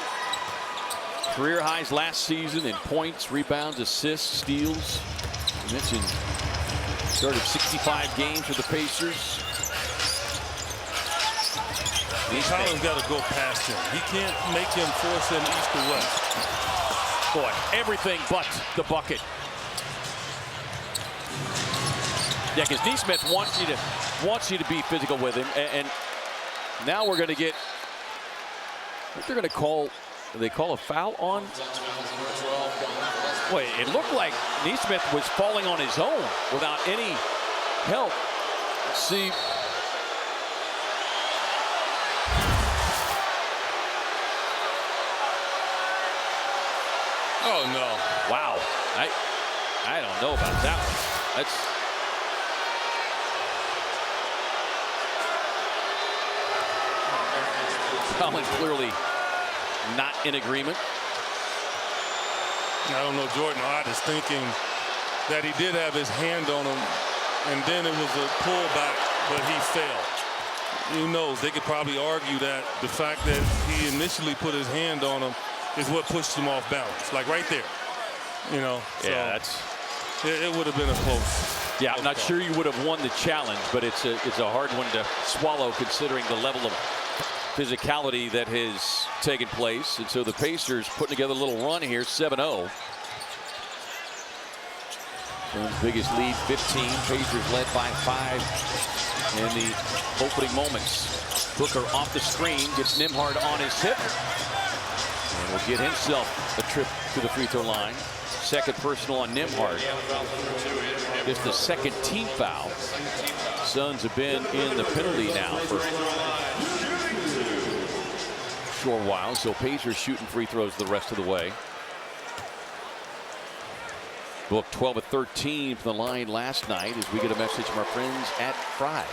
Career highs last season in points, rebounds, assists, steals. You mentioned started 65 games for the Pacers. Collins got to go past him. He can't make him force him east to west. Boy, everything but the bucket. Yeah, because Nesmith wants you to be physical with him, and now we're going to get. What they're going to call? They call a foul on. Wait, it looked like Nesmith was falling on his own without any help. See. Oh no! Wow, I don't know about that one. That's. Collins clearly not in agreement. I don't know. Jordan Hart is thinking that he did have his hand on him, and then it was a pullback, but he fell. Who knows? They could probably argue that the fact that he initially put his hand on him is what pushed him off balance, like right there. You know. Yeah, so it would have been a close. Yeah, I'm not sure you would have won the challenge, but it's a hard one to swallow considering the level of physicality that has taken place. And so the Pacers putting together a little run here, 7-0. Biggest lead, 15. Pacers led by 5 in the opening moments. Booker off the screen, gets Nembhard on his hip. And will get himself a trip to the free throw line. Second personal on Nembhard. Just the second team foul. Suns have been in the penalty now for short while, so Pacers shooting free throws the rest of the way. Book 12 of 13 from the line last night as we get a message from our friends at Fry's.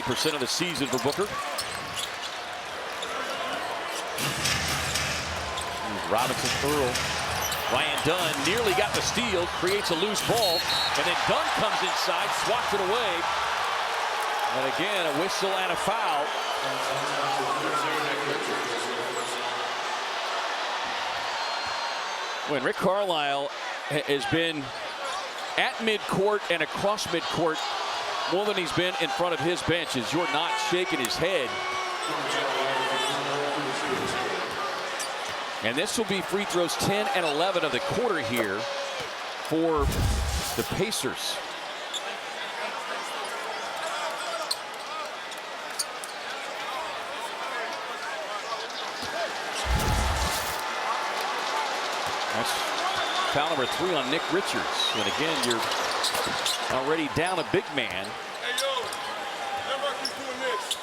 %of the season for Booker. Robinson, Earl, Ryan Dunn nearly got the steal, creates a loose ball, and then Dunn comes inside, swats it away. And again, a whistle and a foul. When Rick Carlisle has been at midcourt and across midcourt more than he's been in front of his bench, as you're not shaking his head. And this will be free throws 10 and 11 of the quarter here for the Pacers. That's foul number 3 on Nick Richards. And again, you're already down a big man. Hey, yo, never keep doing this.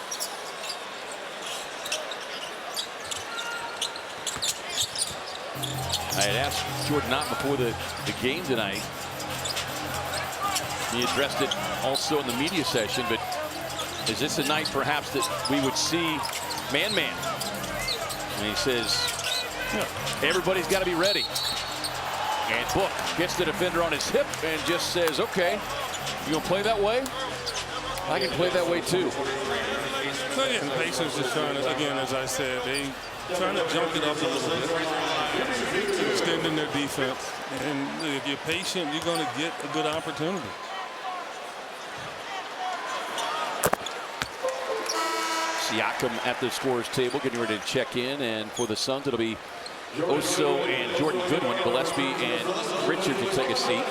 I had asked Jordan Knott before the game tonight. He addressed it also in the media session, but is this a night perhaps that we would see man-man? And he says, everybody's got to be ready. And Book gets the defender on his hip and just says, okay, you gonna play that way? I can play that way too. So again, the Pacers is trying to, again, as I said, they trying to jump it up a little bit, extending their defense. And if you're patient, you're going to get a good opportunity. Siakam at the scorer's table, getting ready to check in. And for the Suns, it'll be Oso and Jordan Goodwin. Gillespie and Richards will take a seat.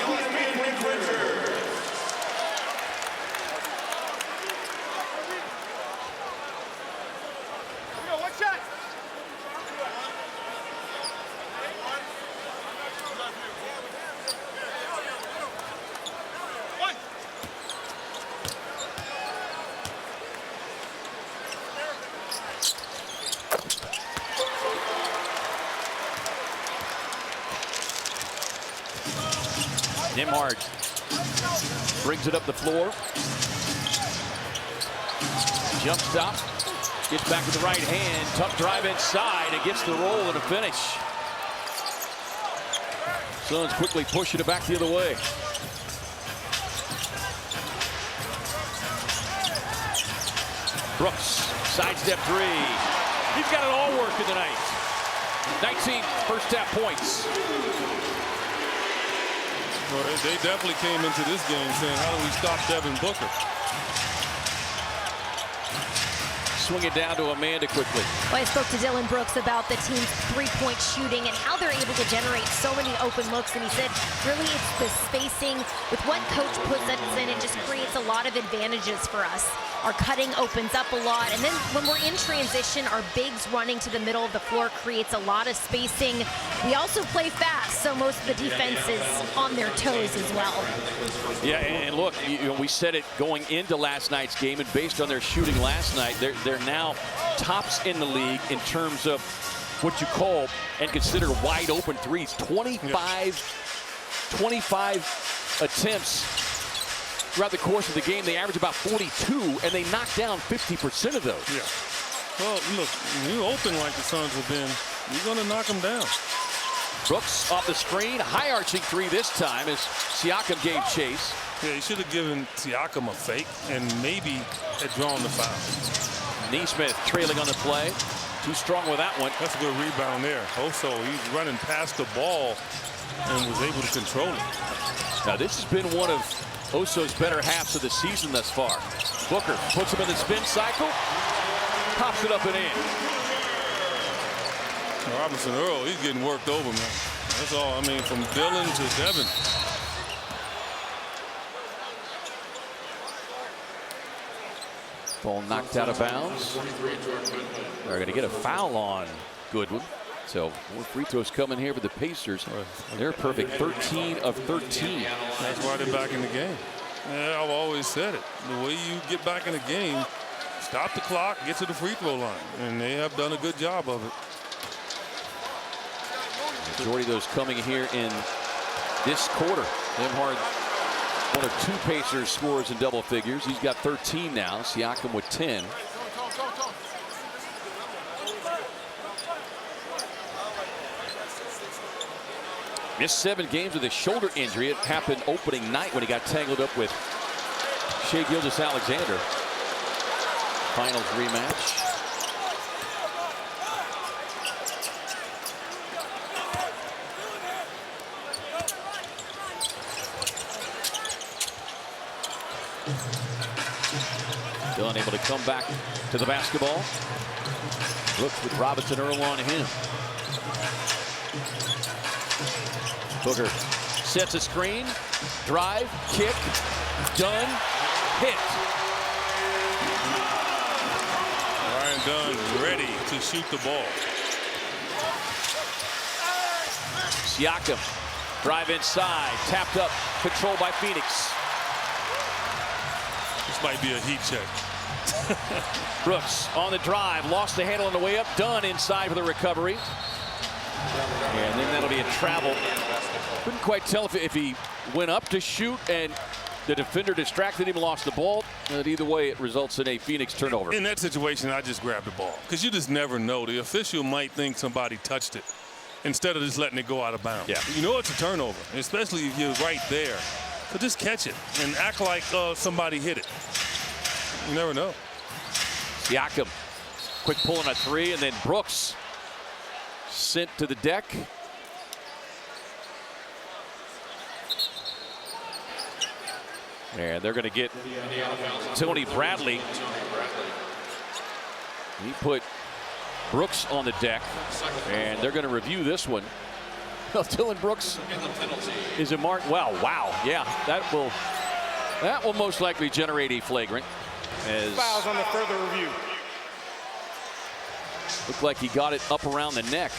Nembhard brings it up the floor. Jump stop. Gets back with the right hand. Tough drive inside and gets the roll and a finish. Suns quickly pushing it back the other way. Brooks, sidestep three. He's got it all working tonight. 19 first half points. Well, they definitely came into this game saying, how do we stop Devin Booker? Swing it down to Amanda quickly. Well, I spoke to Dylan Brooks about the team's three-point shooting and how they're able to generate so many open looks. And he said, really, it's the spacing with what coach puts us in. It just creates a lot of advantages for us. Our cutting opens up a lot. And then when we're in transition, our bigs running to the middle of the floor creates a lot of spacing. We also play fast, so most of the defense is on their toes as well. Yeah, and look, we said it going into last night's game, and based on their shooting last night, they're now tops in the league in terms of what you call and consider wide open threes. 25 attempts throughout the course of the game. They average about 42, and they knock down 50% of those. Yeah. Well, look, when you open like the Suns have been, you're going to knock them down. Brooks off the screen, high arching three this time as Siakam gave chase. Yeah, he should have given Siakam a fake and maybe had drawn the foul. Neesmith trailing on the play. Too strong with that one. That's a good rebound there. Also, he's running past the ball and was able to control it. Now, this has been one of Oso's better halves of the season thus far. Booker puts him in the spin cycle, pops it up and in. Robinson Earl, he's getting worked over, man. That's all. I mean, from Dylan to Devin. Ball knocked out of bounds. They're going to get a foul on Goodwin. So more free throws coming here for the Pacers. They're perfect, 13 of 13. That's why they're back in the game. Yeah, I've always said it. The way you get back in the game, stop the clock, get to the free throw line. And they have done a good job of it. Majority of those coming here in this quarter. Nembhard, one of 2 Pacers scores in double figures. He's got 13 now. Siakam with 10. Missed 7 games with a shoulder injury. It happened opening night when he got tangled up with Shai Gilgeous-Alexander. Finals rematch. Dunn able to come back to the basketball. Looks with Robinson Earl on him. Booker sets a screen, drive, kick, Dunn, hit. Ryan Dunn ready to shoot the ball. Siakam, drive inside, tapped up, controlled by Phoenix. This might be a heat check. Brooks on the drive, lost the handle on the way up. Dunn inside for the recovery. And then that'll be a travel. Couldn't quite tell if he went up to shoot and the defender distracted him and lost the ball. But either way, it results in a Phoenix turnover. In that situation, I just grabbed the ball because you just never know. The official might think somebody touched it instead of just letting it go out of bounds. Yeah. You know it's a turnover, especially if you're right there. So just catch it and act like somebody hit it. You never know. Siakam, quick pull on a 3, and then Brooks sent to the deck. And they're going to get Tony Bradley. He put Brooks on the deck, and they're going to review this one. Well, Dylan Brooks is a mark. Wow. Yeah, that will most likely generate a flagrant. As Fouls on the further review. looked like he got it up around the neck.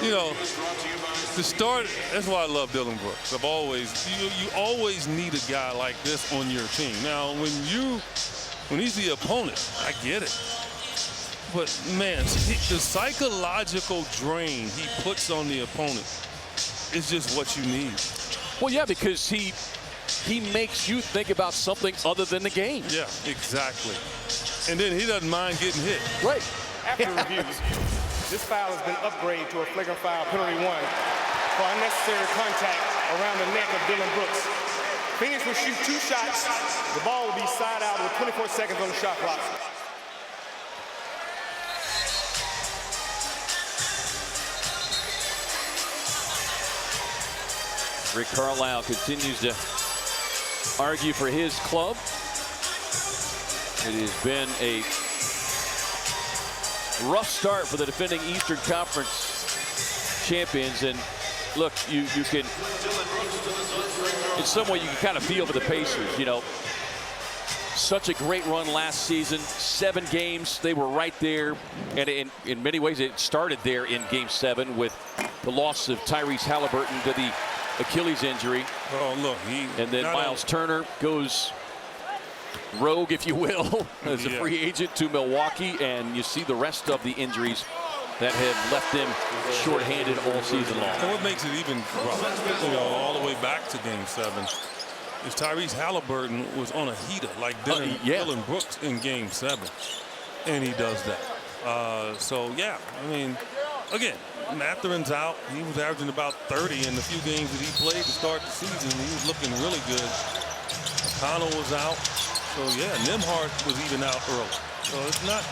You know, to start, that's why I love Dylan Brooks. You always need a guy like this on your team. Now, when he's the opponent, I get it. But man, the psychological drain he puts on the opponent is just what you need. Well, yeah, because he makes you think about something other than the game. Yeah, exactly. And then he doesn't mind getting hit. Right. After reviews, this foul has been upgraded to a flagrant foul, penalty 1, for unnecessary contact around the neck of Dylan Brooks. Phoenix will shoot 2 shots. The ball will be side out with 24 seconds on the shot clock. Rick Carlisle continues to argue for his club. It has been a rough start for the defending Eastern Conference champions. And look, you can, in some way, you can kind of feel for the Pacers. You know, such a great run last season, 7 games, they were right there. And in many ways, it started there in Game 7 with the loss of Tyrese Halliburton to the Achilles injury. Oh, look. And then Miles Turner goes rogue, if you will, as a free agent to Milwaukee. And you see the rest of the injuries that have left them shorthanded all season long. And what makes it even rough, all the way back to Game 7, is Tyrese Halliburton was on a heater like Dylan Brooks in Game 7. And he does that. So, yeah, I mean, again, Mathurin's out. He was averaging about 30 in the few games that he played to start the season. He was looking really good. Connell was out. So, yeah, Nembhard was even out early. So it's not,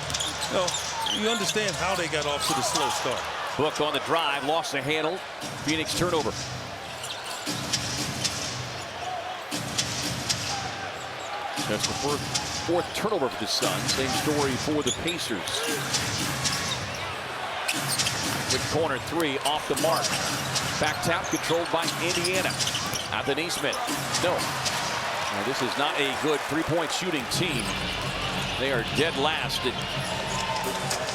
you understand how they got off to the slow start. Book on the drive, lost the handle. Phoenix turnover. That's the fourth turnover for the Suns. Same story for the Pacers. With corner 3 off the mark. Back tap controlled by Indiana. Anthony Smith. No. Now, this is not a good 3-point shooting team. They are dead last at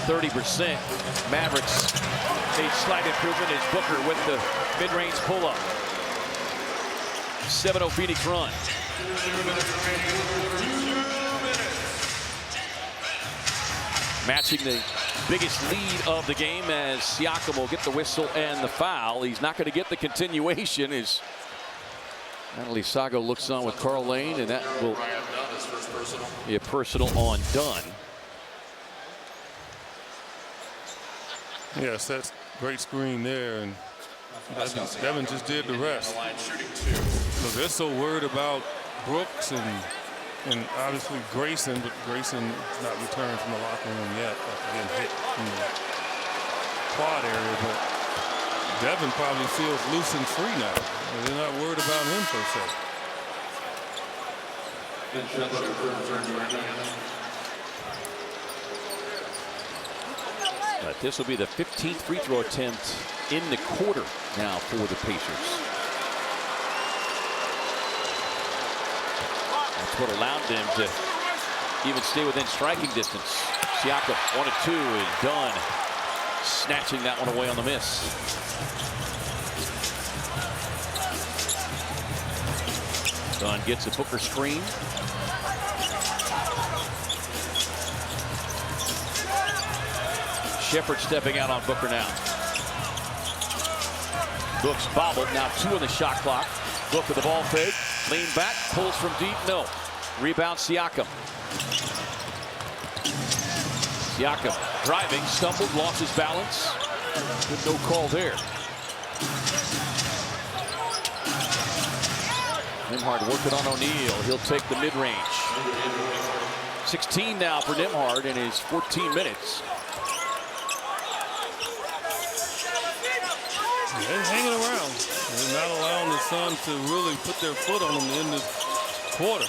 30%. Mavericks a slight improvement as Booker with the mid-range pull-up. 7-0 Phoenix run. Matching the biggest lead of the game as Siakam will get the whistle and the foul. He's not going to get the continuation as Natalie Sago looks on with Carl Lane, and that will be a personal on Dunn. Yes, that's great screen there, and Devin just did the rest. So they're so worried about Brooks and obviously Grayson, but Grayson has not returned from the locker room yet after getting hit in the quad area. But Devin probably feels loose and free now. They're not worried about him per se. But this will be the 15th free throw attempt in the quarter now for the Pacers. That's what allowed them to even stay within striking distance. Siakam 1 of 2 is done, snatching that one away on the miss. Dunn gets a Booker screen. Shepherd stepping out on Booker now. Brooks bobbled, now 2 on the shot clock. Book with the ball fake, lean back, pulls from deep, no. Rebound Siakam. Siakam driving, stumbled, lost his balance. Good no call there. Nembhard working on O'Neal. He'll take the mid-range. 16 now for Nembhard in his 14 minutes. They're hanging around. They're not allowing the Suns to really put their foot on them in this quarter.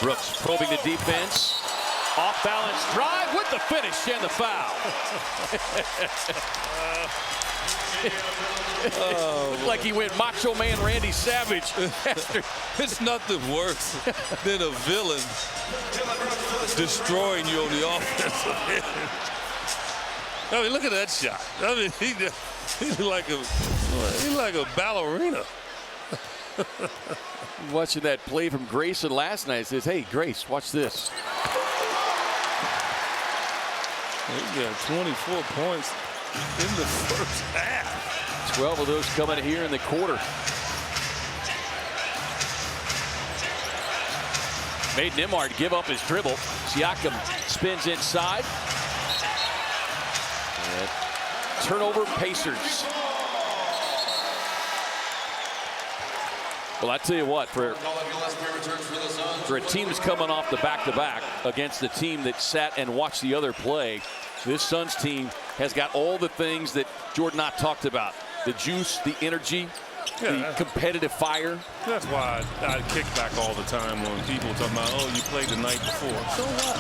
Brooks probing the defense. Off balance drive with the finish and the foul. Looked like he went Macho Man Randy Savage. It's nothing worse than a villain destroying you on the offensive end. I mean, look at that shot. I mean, he's like a ballerina. Watching that play from Grayson last night, says, "Hey, Grace, watch this." He got 24 points in the first half. 12 of those coming here in the quarter. Made Nembhard give up his dribble. Siakam spins inside. And turnover, Pacers. Well, I tell you what, for a team that's coming off the back-to-back against the team that sat and watched the other play, this Suns team has got all the things that Jordan Ott talked about. The juice, the energy, the competitive fire. That's why I kick back all the time when people talk about, oh, you played the night before. So what?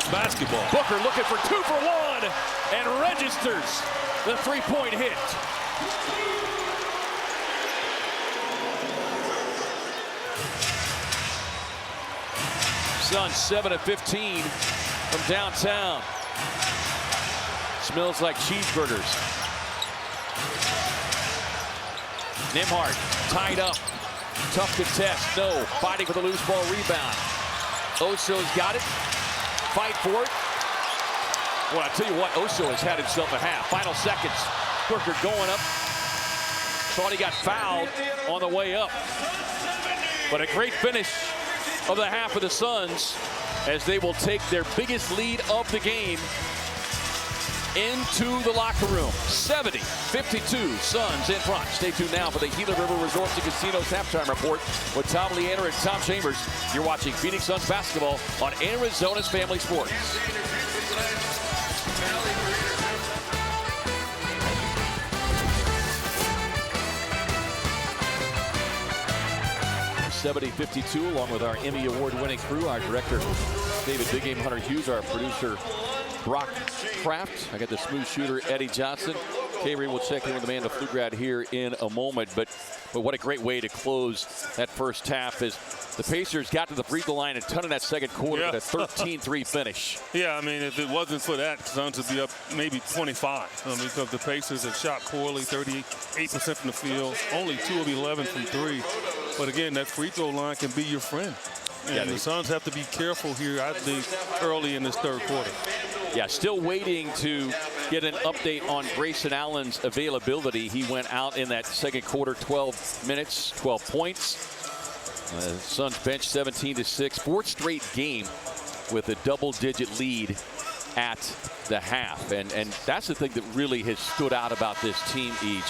Basketball. Booker looking for 2 for 1 and registers the three-point hit. Suns 7 of 15 from downtown. Smells like cheeseburgers. Nembhard tied up. Tough contest. No. Fighting for the loose ball rebound. Oso's got it. Fight for it. Well, I tell you what, Oso has had himself a half. Final seconds. Booker going up. Thought he got fouled on the way up. But a great finish of the half of the Suns as they will take their biggest lead of the game into the locker room. 70-52, Suns in front. Stay tuned now for the Gila River Resorts and Casinos halftime report with Tom Leander and Tom Chambers. You're watching Phoenix Suns basketball on Arizona's Family Sports. 70-52, along with our Emmy Award-winning crew, our director, David Big Game Hunter Hughes, our producer, Brock Kraft. I got the smooth shooter, Eddie Johnson. Avery, we'll check in with Amanda Pflugrad here in a moment, but what a great way to close that first half as the Pacers got to the free throw line a ton in that second quarter with a 13-3 finish. Yeah, I mean, if it wasn't for that, the Suns would be up maybe 25 because the Pacers have shot poorly, 38% from the field, only 2 of 11 from 3. But again, that free throw line can be your friend. And the Suns have to be careful here, I think, early in this third quarter. Yeah, still waiting to get an update on Grayson Allen's availability. He went out in that second quarter, 12 minutes, 12 points. Suns bench 17-6, fourth straight game with a double-digit lead at the half. And that's the thing that really has stood out about this team, Each.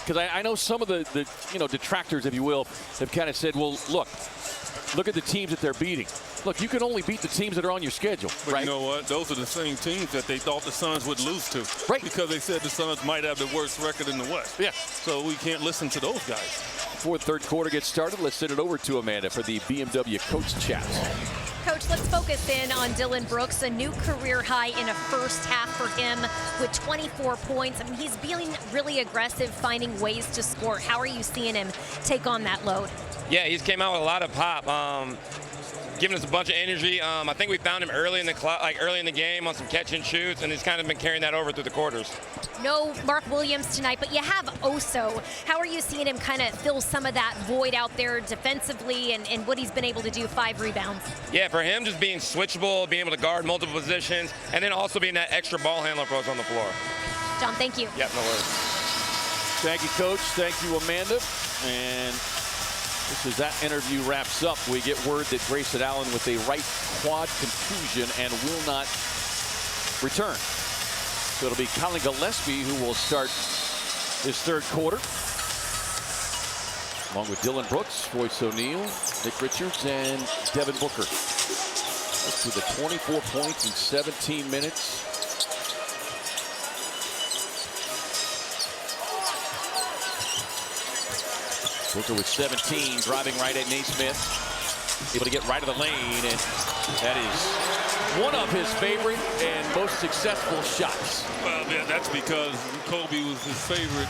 Because I know some of the detractors, if you will, have kind of said, well, look at the teams that they're beating. Look, you can only beat the teams that are on your schedule, but right? You know what? Those are the same teams that they thought the Suns would lose to. Right. Because they said the Suns might have the worst record in the West. Yeah. So we can't listen to those guys. Before the third quarter gets started, let's send it over to Amanda for the BMW Coach Chat. Coach, let's focus in on Dillon Brooks, a new career high in a first half for him with 24 points. I mean, he's being really aggressive, finding ways to score. How are you seeing him take on that load? Yeah, he's came out with a lot of pop, giving us a bunch of energy. I think we found him early in the game on some catch and shoots, and he's kind of been carrying that over through the quarters. No Mark Williams tonight, but you have Oso. How are you seeing him kind of fill some of that void out there defensively and what he's been able to do, 5 rebounds? Yeah, for him, just being switchable, being able to guard multiple positions, and then also being that extra ball handler for us on the floor. John, thank you. Yep, no worries. Thank you, Coach. Thank you, Amanda. And just as that interview wraps up, we get word that Grayson Allen with a right quad contusion and will not return. So it'll be Colin Gillespie who will start this third quarter, along with Dillon Brooks, Royce O'Neal, Nick Richards, and Devin Booker. Up to the 24 points in 17 minutes. Booker with 17, driving right at Naismith. Able to get right of the lane, and that is one of his favorite and most successful shots. Well, yeah, that's because Kobe was his favorite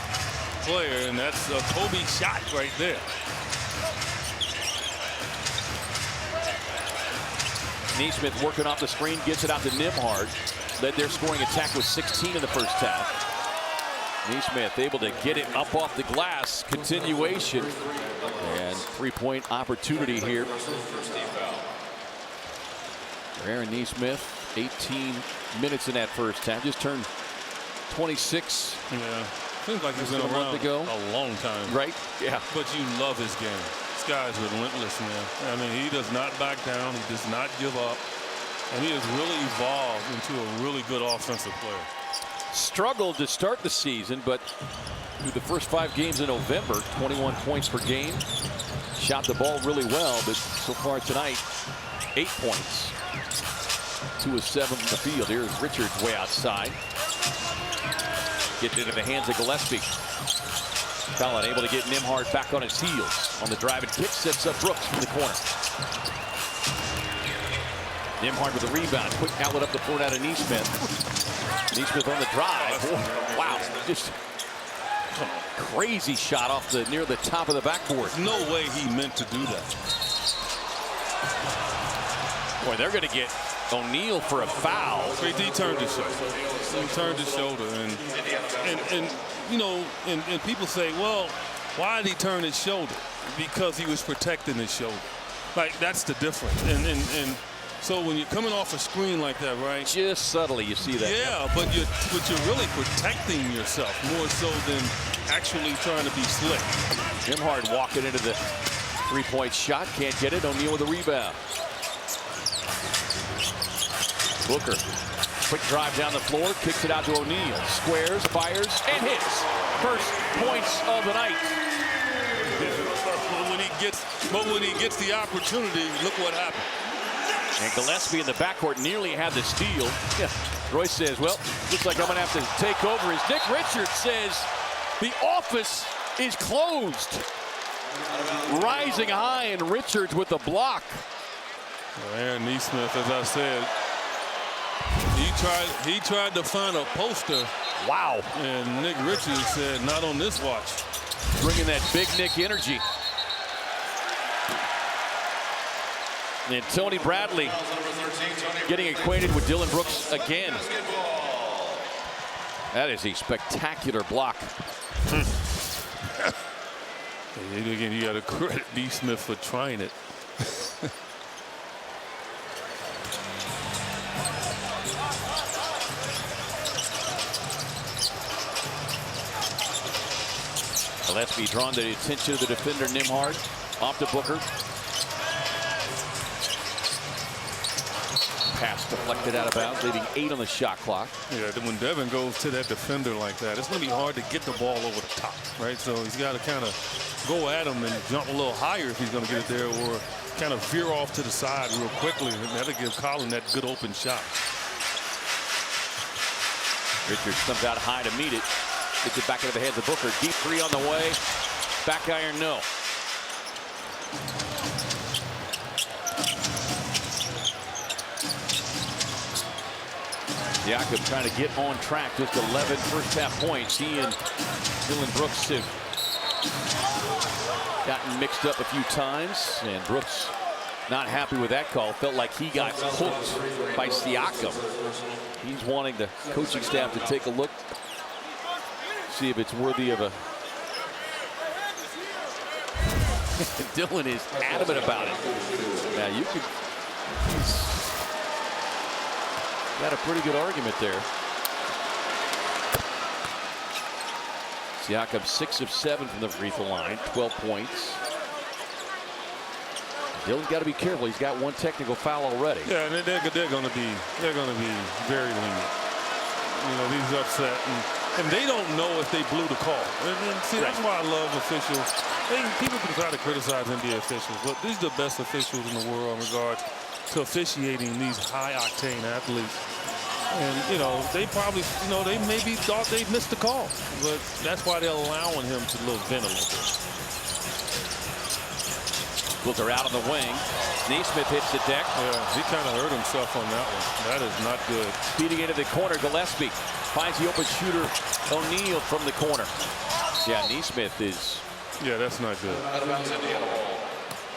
player, and that's a Kobe shot right there. Naismith working off the screen, gets it out to Nembhard. Led their scoring attack with 16 in the first half. Naismith able to get it up off the glass. Continuation. And three-point opportunity here. Aaron Naismith, 18 minutes in that first half. Just turned 26. Yeah. Seems like he's been around a long time. Right? Yeah. But you love his game. This guy's relentless, man. I mean, he does not back down. He does not give up. And he has really evolved into a really good offensive player. Struggled to start the season, but through the first 5 games in November, 21 points per game. Shot the ball really well, but so far tonight, 8 points. 2 of 7 from the field. Here's Richards way outside. Gets into the hands of Gillespie. Fallon able to get Nembhard back on his heels. On the drive and kick, sets up Brooks from the corner. Nembhard with a rebound. Quick outlet up the floor out of Naismith. Naismith on the drive. Oh, wow, just crazy shot off near the top of the backboard. No way he meant to do that. Boy, they're going to get O'Neal for a foul. He turned his shoulder. He turned his shoulder, and you know, and people say, well, why did he turn his shoulder? Because he was protecting his shoulder. Like, that's the difference. And so when you're coming off a screen like that, right? Just subtly, you see that. Yeah, but you're really protecting yourself more so than actually trying to be slick. Nembhard walking into the three-point shot, can't get it. O'Neal with a rebound. Booker, quick drive down the floor, kicks it out to O'Neal. Squares, fires, and hits. First points of the night. But when he gets the opportunity, look what happened. And Gillespie in the backcourt nearly had the steal. Yeah. Royce says, well, looks like I'm going to have to take over. As Nick Richards says, the office is closed. Rising high, and Richards with the block. Well, Aaron Naismith, as I said, he tried to find a poster. Wow. And Nick Richards said, not on this watch. Bringing that big Nick energy. And Tony Bradley getting acquainted with Dylan Brooks again. That is a spectacular block. Again, you got to credit Nesmith for trying it. Gillespie drawn the attention of the defender Nembhard. Off to Booker. Pass deflected out of bounds, leaving 8 on the shot clock. Yeah, when Devin goes to that defender like that, it's going to be hard to get the ball over the top, right? So he's got to kind of go at him and jump a little higher if he's going to get it there, or kind of veer off to the side real quickly, and that'll give Colin that good open shot. Richards comes out high to meet it. Gets it back into the hands of Booker. Deep three on the way. Back iron, no. Siakam trying to get on track. Just 11 first half points. He and Dylan Brooks have gotten mixed up a few times. And Brooks not happy with that call. Felt like he got hooked by Siakam. He's wanting the coaching staff to take a look. See if it's worthy of a. Dylan is adamant about it. Now you could. Got a pretty good argument there. Siakam 6 of 7 from the free throw line, 12 points. Dylan's got to be careful. He's got one technical foul already. Yeah, and they're going to be very lenient. You know, he's upset, and they don't know if they blew the call. And see, that's why I love officials. People can try to criticize NBA officials, but these are the best officials in the world in regards to officiating these high-octane athletes. And, you know, they probably, you know, they maybe thought they missed the call, but that's why they're allowing him to vent a little bit. Booker out on the wing. Nesmith hits the deck. Yeah, he kind of hurt himself on that one. That is not good. Feeding into the corner, Gillespie finds the open shooter, O'Neal from the corner. Yeah, Nesmith is. Yeah, that's not good.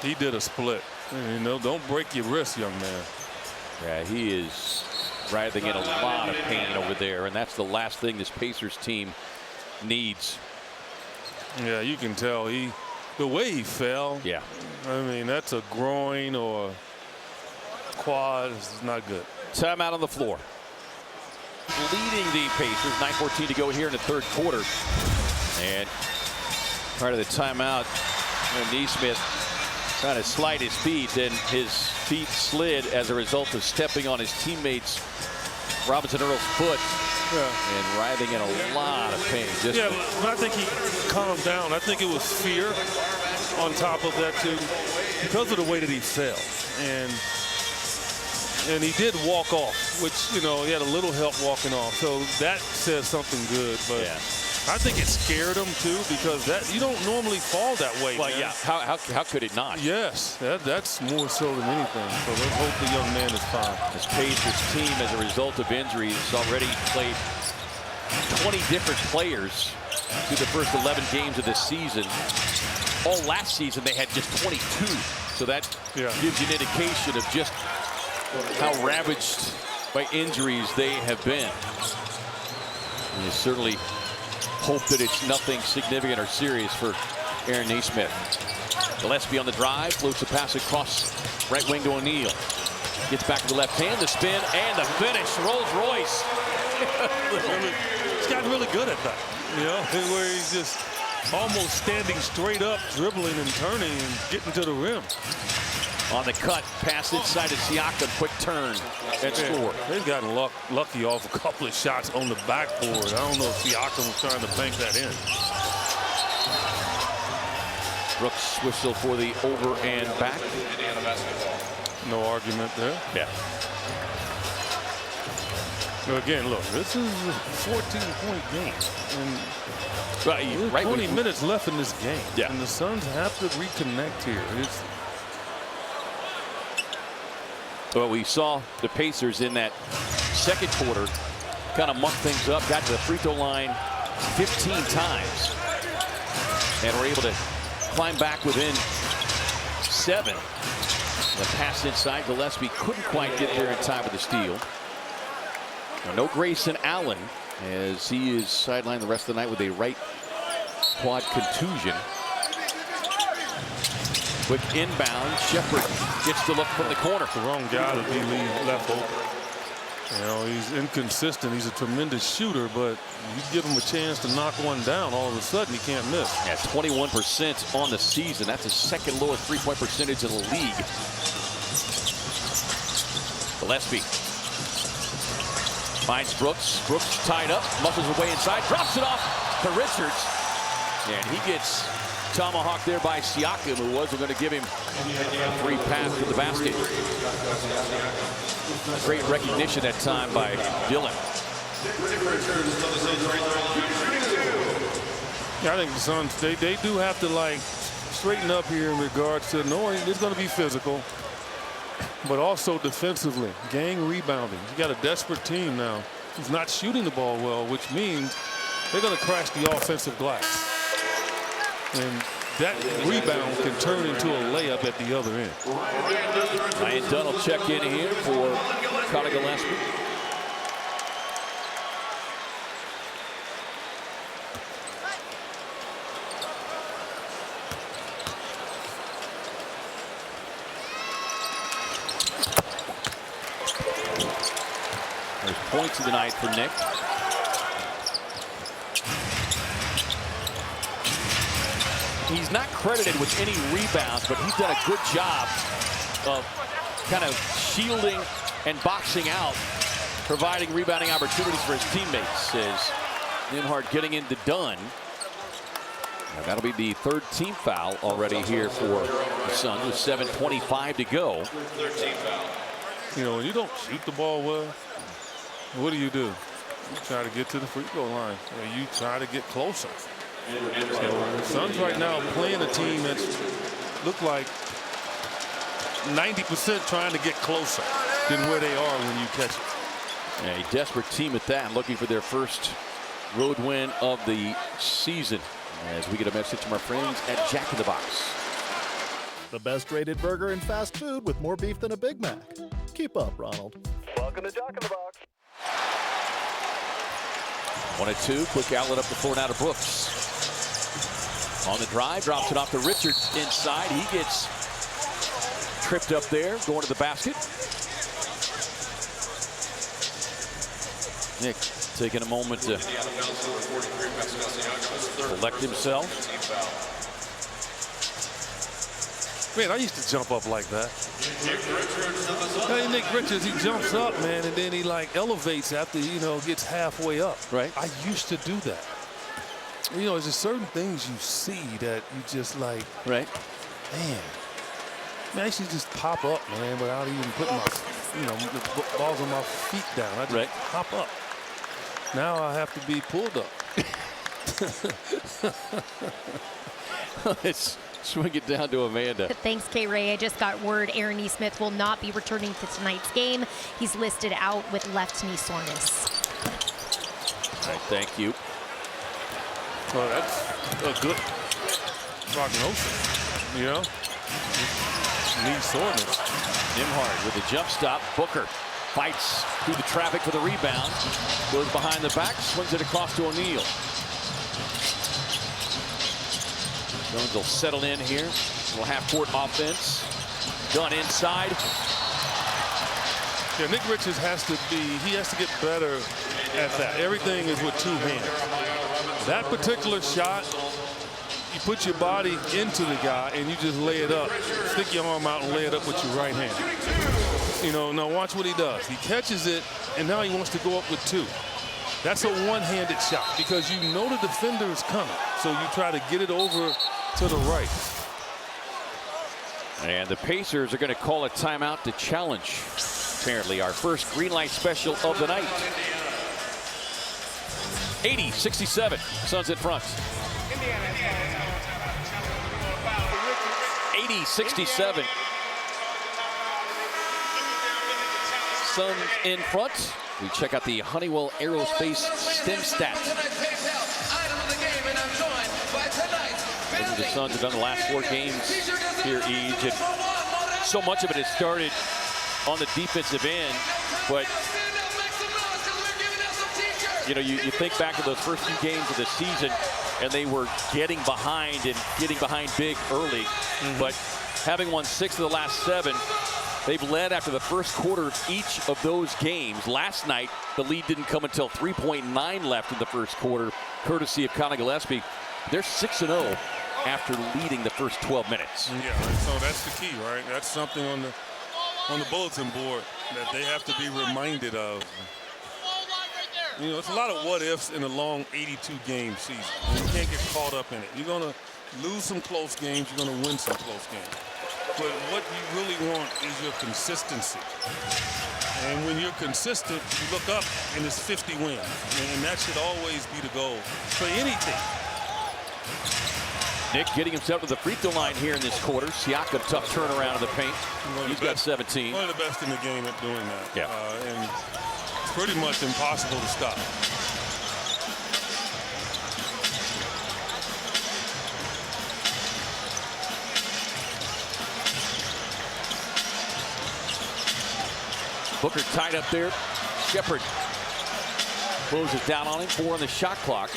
He did a split. You know, don't break your wrist, young man. Yeah, he is writhing in a lot of pain over there, and that's the last thing this Pacers team needs. Yeah, you can tell the way he fell. Yeah. I mean, that's a groin or quad. It's not good. Timeout on the floor. Leading the Pacers, 9:14 to go here in the third quarter. And part of the timeout, Nesmith trying to slide his feet, and his feet slid as a result of stepping on his teammate's Robinson Earl's foot. Yeah. And writhing in a lot of pain. Yeah, but I think he calmed down. I think it was fear on top of that too, because of the way that he fell. And he did walk off, which, you know, he had a little help walking off. So that says something good. But yeah. I think it scared him too, because that you don't normally fall that way. Well, man. yeah. How could it not? Yes, that's more so than anything. So let's hope the young man is fine. This Pacers team, as a result of injuries, already played 20 different players through the first 11 games of this season. All last season they had just 22. So that gives you an indication of just how ravaged by injuries they have been. And you certainly hope that it's nothing significant or serious for Aaron Nesmith. Gillespie on the drive, floats the pass across right wing to O'Neal. Gets back to the left hand, the spin, and the finish. Rolls Royce. He's gotten really good at that. You know, where he's just almost standing straight up, dribbling and turning and getting to the rim. On the cut, pass inside to Siakam, quick turn and score. They've gotten lucky off a couple of shots on the backboard. I don't know if Siakam was trying to bank that in. Brooks whistle for the over and back. No argument there. Yeah. Again, look, this is a 14-point game. And 20 minutes left in this game. Yeah. And the Suns have to reconnect here. Well, we saw the Pacers in that second quarter, kind of mucked things up, got to the free throw line 15 times, and were able to climb back within 7. The pass inside, Gillespie couldn't quite get there in time with the steal. No Grayson Allen, as he is sidelined the rest of the night with a right quad contusion. Quick inbound, Shepherd gets to look from the corner. The wrong guy to be left open. You know, he's inconsistent. He's a tremendous shooter, but you give him a chance to knock one down, all of a sudden he can't miss. Yeah, 21% on the season. That's the second lowest three-point percentage in the league. Gillespie finds Brooks. Brooks tied up, muscles away inside, drops it off to Richards. And he gets tomahawked there by Siakam, who wasn't going to give him a free pass to the basket. Great recognition that time by Dillon. Yeah, I think the Suns, they do have to like straighten up here in regards to knowing it's going to be physical, but also defensively, gang rebounding. You got a desperate team now who's not shooting the ball well, which means they're going to crash the offensive glass. And that rebound can turn into a layup at the other end. Ryan Dunn will check in here for Connor Gillespie. There's points of the night for Nick. He's not credited with any rebounds, but he's done a good job of kind of shielding and boxing out, providing rebounding opportunities for his teammates. As Nembhard getting into Dunn. Now that'll be the third team foul already here for the Suns with 7:25 to go. You know, when you don't shoot the ball well, what do? You try to get to the free throw line, or you try to get closer. So the Suns right now playing a team that's look like 90% trying to get closer than where they are when you catch it. A desperate team at that, looking for their first road win of the season. As we get a message from our friends at Jack in the Box. The best rated burger in fast food with more beef than a Big Mac. Keep up, Ronald. Welcome to Jack in the Box. 1-2, quick outlet up the floor now to Brooks. On the drive, drops it off to Richards inside. He gets tripped up there, going to the basket. Nick taking a moment to collect himself. Man, I used to jump up like that. Hey, Nick Richards, he jumps up, man, and then he like elevates after, you know, gets halfway up. Right. I used to do that. You know, there's just certain things you see that you just like, right. Man, I used to just pop up, man, without even putting my, you know, the balls on my feet down. I just hop up. Now I have to be pulled up. Let's swing it down to Amanda. Thanks, K. Ray. I just got word Aaron Nesmith will not be returning to tonight's game. He's listed out with left knee soreness. All right, thank you. Well, that's a good prognosis, you know. Knee soreness. Nembhard with a jump stop. Booker fights through the traffic for the rebound. Goes behind the back, swings it across to O'Neal. Jones will settle in here. Little half-court offense. Dunn inside. Yeah, Nick Richards has to get better at that. Everything is with two hands. That particular shot, you put your body into the guy and you just lay it up. Stick your arm out and lay it up with your right hand. You know, now watch what he does. He catches it, and now he wants to go up with two. That's a one-handed shot because you know the defender is coming. So you try to get it over to the right. And the Pacers are going to call a timeout to challenge, apparently, our first green light special of the night. 80-67, Suns in front. 80-67. Suns in front. We check out the Honeywell Aerospace STEM stats. The Suns have done the last 4 games here, Eage, and so much of it has started on the defensive end, but you know, you think back to those first few games of the season, and they were getting behind and getting behind big early, but having won 6 of the last 7, they've led after the first quarter of each of those games. Last night, the lead didn't come until 3.9 left in the first quarter, courtesy of Conor Gillespie. They're 6-0 after leading the first 12 minutes. Yeah, so that's the key, right? That's something on the bulletin board that they have to be reminded of. You know, it's a lot of what ifs in a long 82-game season. You can't get caught up in it. You're going to lose some close games. You're going to win some close games. But what you really want is your consistency. And when you're consistent, you look up and it's 50 wins. And that should always be the goal for anything. Nick getting himself to the free throw line here in this quarter. Siakam, tough turnaround in the paint. He's got 17. One of the best in the game at doing that. Yeah. And pretty much impossible to stop. Booker tied up there. Shepherd closes down on him. 4 on the shot clock.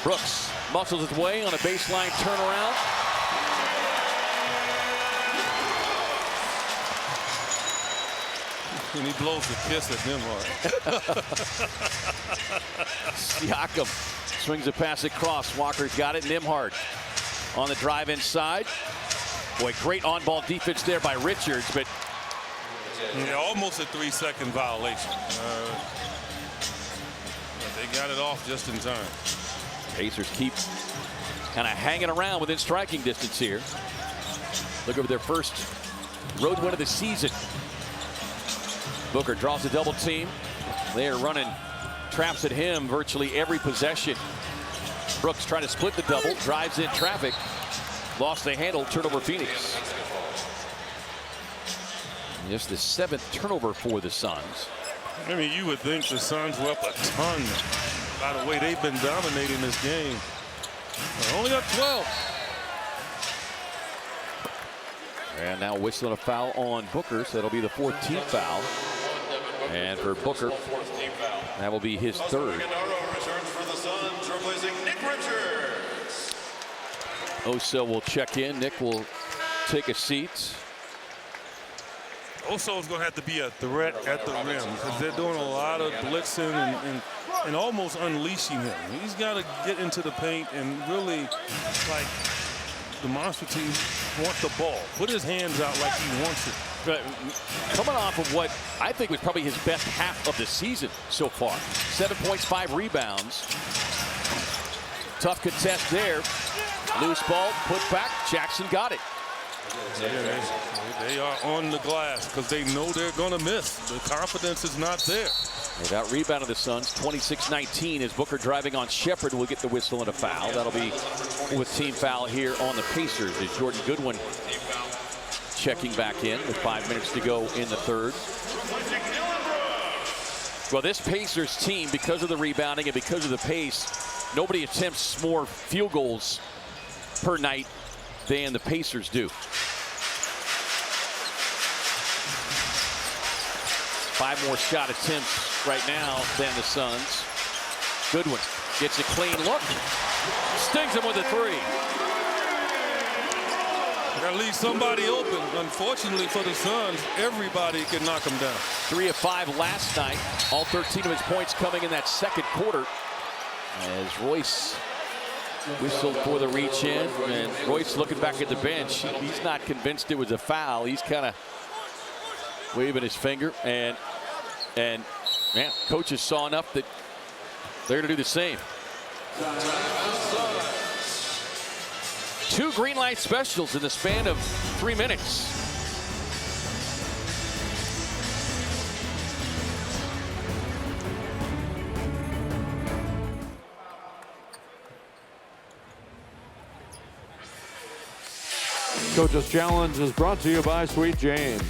Brooks muscles his way on a baseline turnaround. And he blows the kiss at Nembhard. Siakam swings a pass across. Walker's got it. Nembhard on the drive inside. Boy, great on-ball defense there by Richards, but yeah, almost a 3-second violation. But they got it off just in time. Pacers keep kind of hanging around within striking distance here. Look over their first road win of the season. Booker draws a double team. They are running traps at him virtually every possession. Brooks trying to split the double, drives in traffic, lost the handle, turnover Phoenix. Just the 7th turnover for the Suns. I mean, you would think the Suns were up a ton by the way they've been dominating this game. They're only up 12. And now whistling a foul on Booker, so that'll be the 14th foul. And for Booker, that will be his 3rd. Oso will check in. Nick will take a seat. Oso is going to have to be a threat at the rim because they're doing a lot of blitzing and almost unleashing him. He's got to get into the paint and really, like, demonstratively want the ball. Put his hands out like he wants it. But coming off of what I think was probably his best half of the season so far. 7 points, 5 rebounds. Tough contest there. Loose ball, put back. Jackson got it. Yeah, they are on the glass because they know they're going to miss. The confidence is not there. They got rebound of the Suns, 26-19 as Booker driving on Shepherd will get the whistle and a foul. That'll be with team foul here on the Pacers as Jordan Goodwin checking back in with 5 minutes to go in the 3rd. Well, this Pacers team, because of the rebounding and because of the pace, nobody attempts more field goals per night than the Pacers do. 5 more shot attempts right now than the Suns. Goodwin gets a clean look. Stings him with a 3. Got to leave somebody open. Unfortunately for the Suns, everybody can knock them down. 3 of 5 last night. All 13 of his points coming in that second quarter. As Royce whistled for the reach in, and Royce looking back at the bench. He's not convinced it was a foul. He's kind of waving his finger, and man, coaches saw enough that they're going to do the same. 2 green light specials in the span of 3 minutes. Coach's Challenge is brought to you by Sweet James.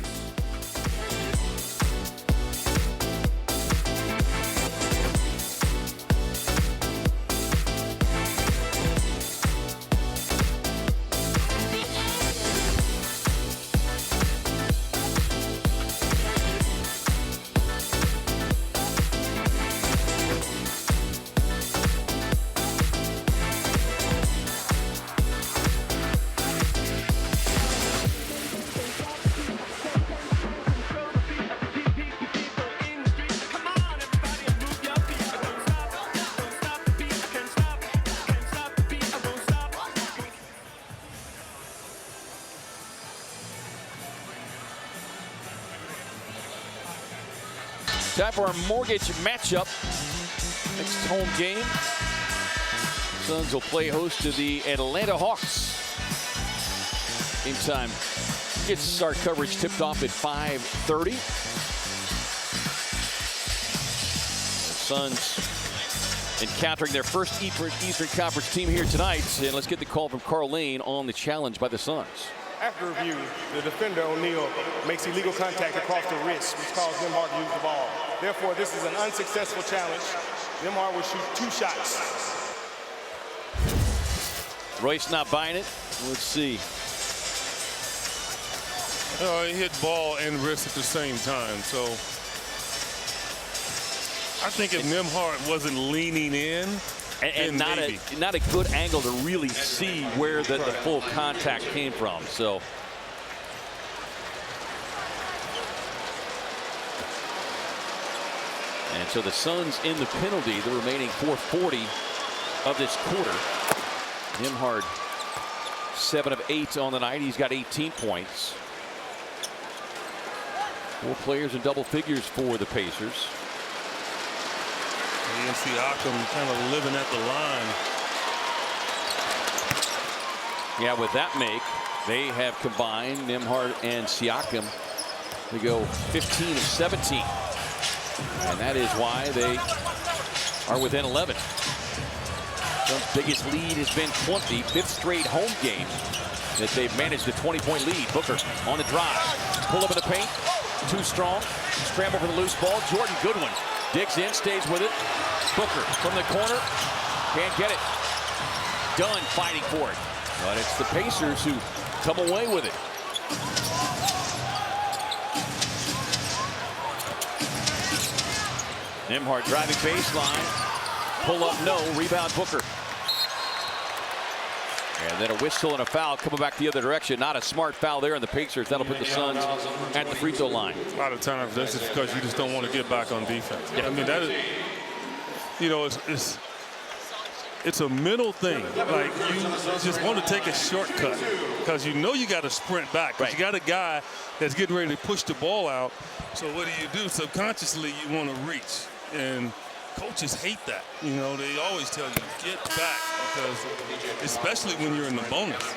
Time for our mortgage matchup. Next home game. Suns will play host to the Atlanta Hawks. Game time gets our coverage tipped off at 5:30. The Suns encountering their first Eastern Conference team here tonight. And let's get the call from Carl Lane on the challenge by the Suns. After review, the defender, O'Neal, makes illegal contact across the wrist, which caused Nembhard to use the ball. Therefore, this is an unsuccessful challenge. Nembhard will shoot 2 shots. Royce not buying it. Let's see. He hit ball and wrist at the same time. So I think if Nembhard wasn't leaning in, and not a good angle to really see where the full contact came from. So and so the Suns in the penalty, the remaining 4:40 of this quarter. Nembhard 7 of 8 on the night. He's got 18 points. 4 players in double figures for the Pacers. And Siakam kind of living at the line. Yeah, with that make, they have combined, Nembhard and Siakam, to go 15 of 17. And that is why they are within 11. Suns' biggest lead has been 20, 5th straight home game that they've managed a 20-point lead. Booker on the drive, pull up in the paint, too strong, scramble for the loose ball. Jordan Goodwin digs in, stays with it. Booker from the corner, can't get it. Dunn fighting for it, but it's the Pacers who come away with it. Nembhard driving baseline, pull up, no, rebound Booker. And then a whistle and a foul coming back the other direction. Not a smart foul there on the Pacers. That'll put the Suns at the free throw line. A lot of times that's just because you just don't want to get back on defense. Yeah. I mean, that is, you know, it's a mental thing. Like, you just want to take a shortcut because you know you got to sprint back. Right. You got a guy that's getting ready to push the ball out. So what do? Subconsciously, you want to reach. And coaches hate that. You know, they always tell you, get back, because especially when you're in the bonus.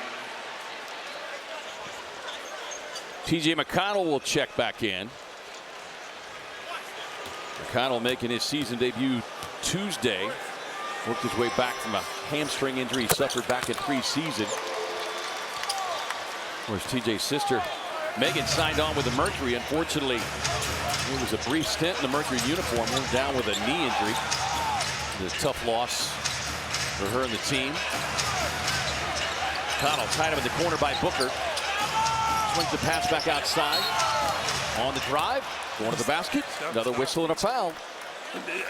T.J. McConnell will check back in. McConnell making his season debut Tuesday. Worked his way back from a hamstring injury he suffered back in preseason. Of course, T.J.'s sister, Megan, signed on with the Mercury. Unfortunately, it was a brief stint in the Mercury uniform. Went down with a knee injury. It was a tough loss for her and the team. McConnell tied him in the corner by Booker. Swings the pass back outside. On the drive, going to the basket. Another whistle and a foul.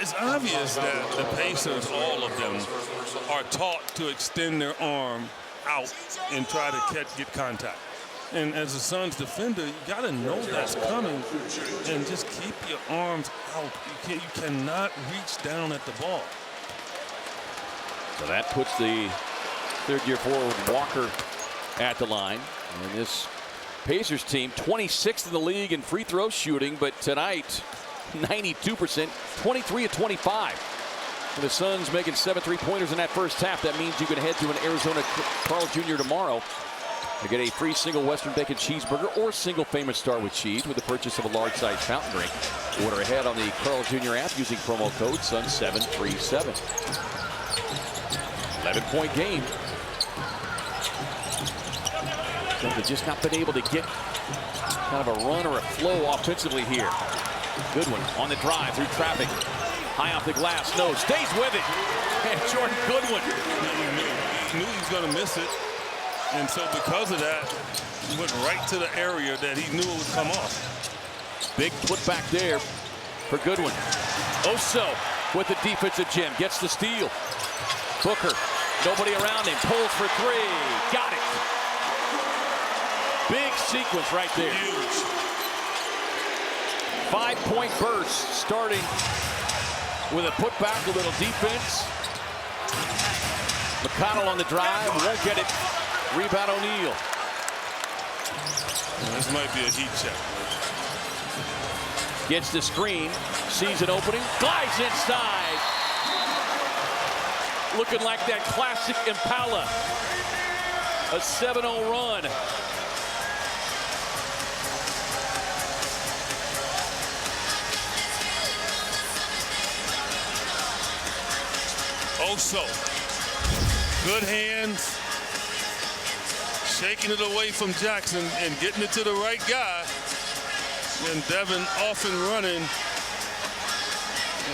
It's obvious that the Pacers, all of them, are taught to extend their arm out and try to get contact. And as a Suns defender, you got to know that's coming and just keep your arms out. You cannot reach down at the ball. So that puts the third-year forward Walker at the line. And this Pacers team, 26th in the league in free throw shooting, but tonight, 92%, 23 of 25. For the Suns making 7 3-pointers in that first half. That means you can head to an Arizona Carl Jr. tomorrow to get a free single Western Bacon cheeseburger or single Famous Star with cheese with the purchase of a large-size fountain drink. Order ahead on the Carl Jr. app using promo code SUN737. 11-point game. They've just not been able to get kind of a run or a flow offensively here. Goodwin on the drive through traffic. High off the glass. No, stays with it. And Jordan Goodwin. He knew he was going to miss it. And so because of that, he went right to the area that he knew it would come off. Big putback there for Goodwin. Oso with the defensive gem. Gets the steal. Booker, nobody around him. Pulls for 3. Got it. Big sequence right there. Huge. 5-point burst starting with a putback, a little defense. McConnell on the drive, won't get it. Rebound O'Neal. This might be a heat check. Gets the screen, season opening. Glides inside. Looking like that classic Impala. A 7-0 run. Oso, good hands, shaking it away from Jackson and getting it to the right guy. And Devin off and running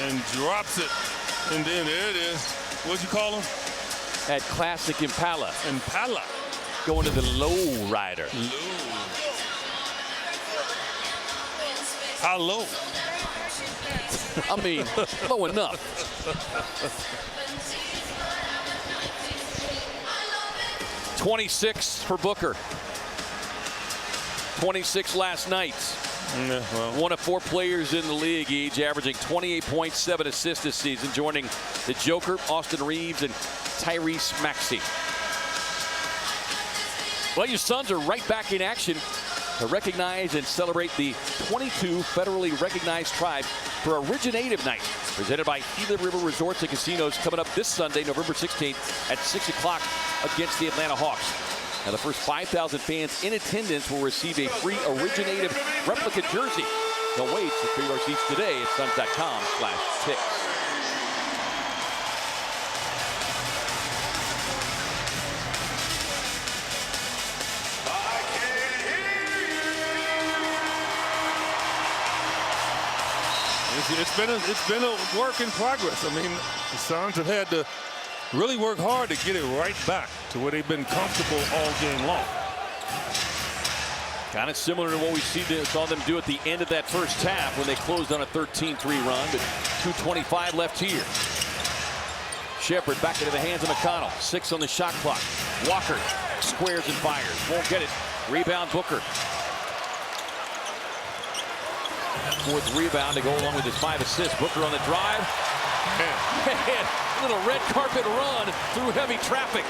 and drops it. And then there it is. What'd you call him? That classic Impala. Impala. Going to the low rider. How low? I mean, low enough. 26 for Booker. 26 last night. Yeah, well. One of 4 players in the league, each averaging 28.7 assists this season, joining the Joker, Austin Reeves, and Tyrese Maxey. Well, your Suns are right back in action to recognize and celebrate the 22 federally recognized tribes for Originative Night, presented by Gila River Resorts and Casinos, coming up this Sunday, November 16th at 6 o'clock against the Atlanta Hawks. Now, the first 5,000 fans in attendance will receive a free Originative replica jersey. Don't wait, secure your seats today at suns.com/tickets. It's been a work in progress. I mean, the Suns have had to really work hard to get it right back to where they've been comfortable all game long. Kind of similar to what we saw them do at the end of that first half when they closed on a 13-3 run, but 2:25 left here. Shepherd back into the hands of McConnell. 6 on the shot clock. Walker squares and fires. Won't get it. Rebound Booker. 4th rebound to go along with his 5 assists. Booker on the drive. Man, little red carpet run through heavy traffic.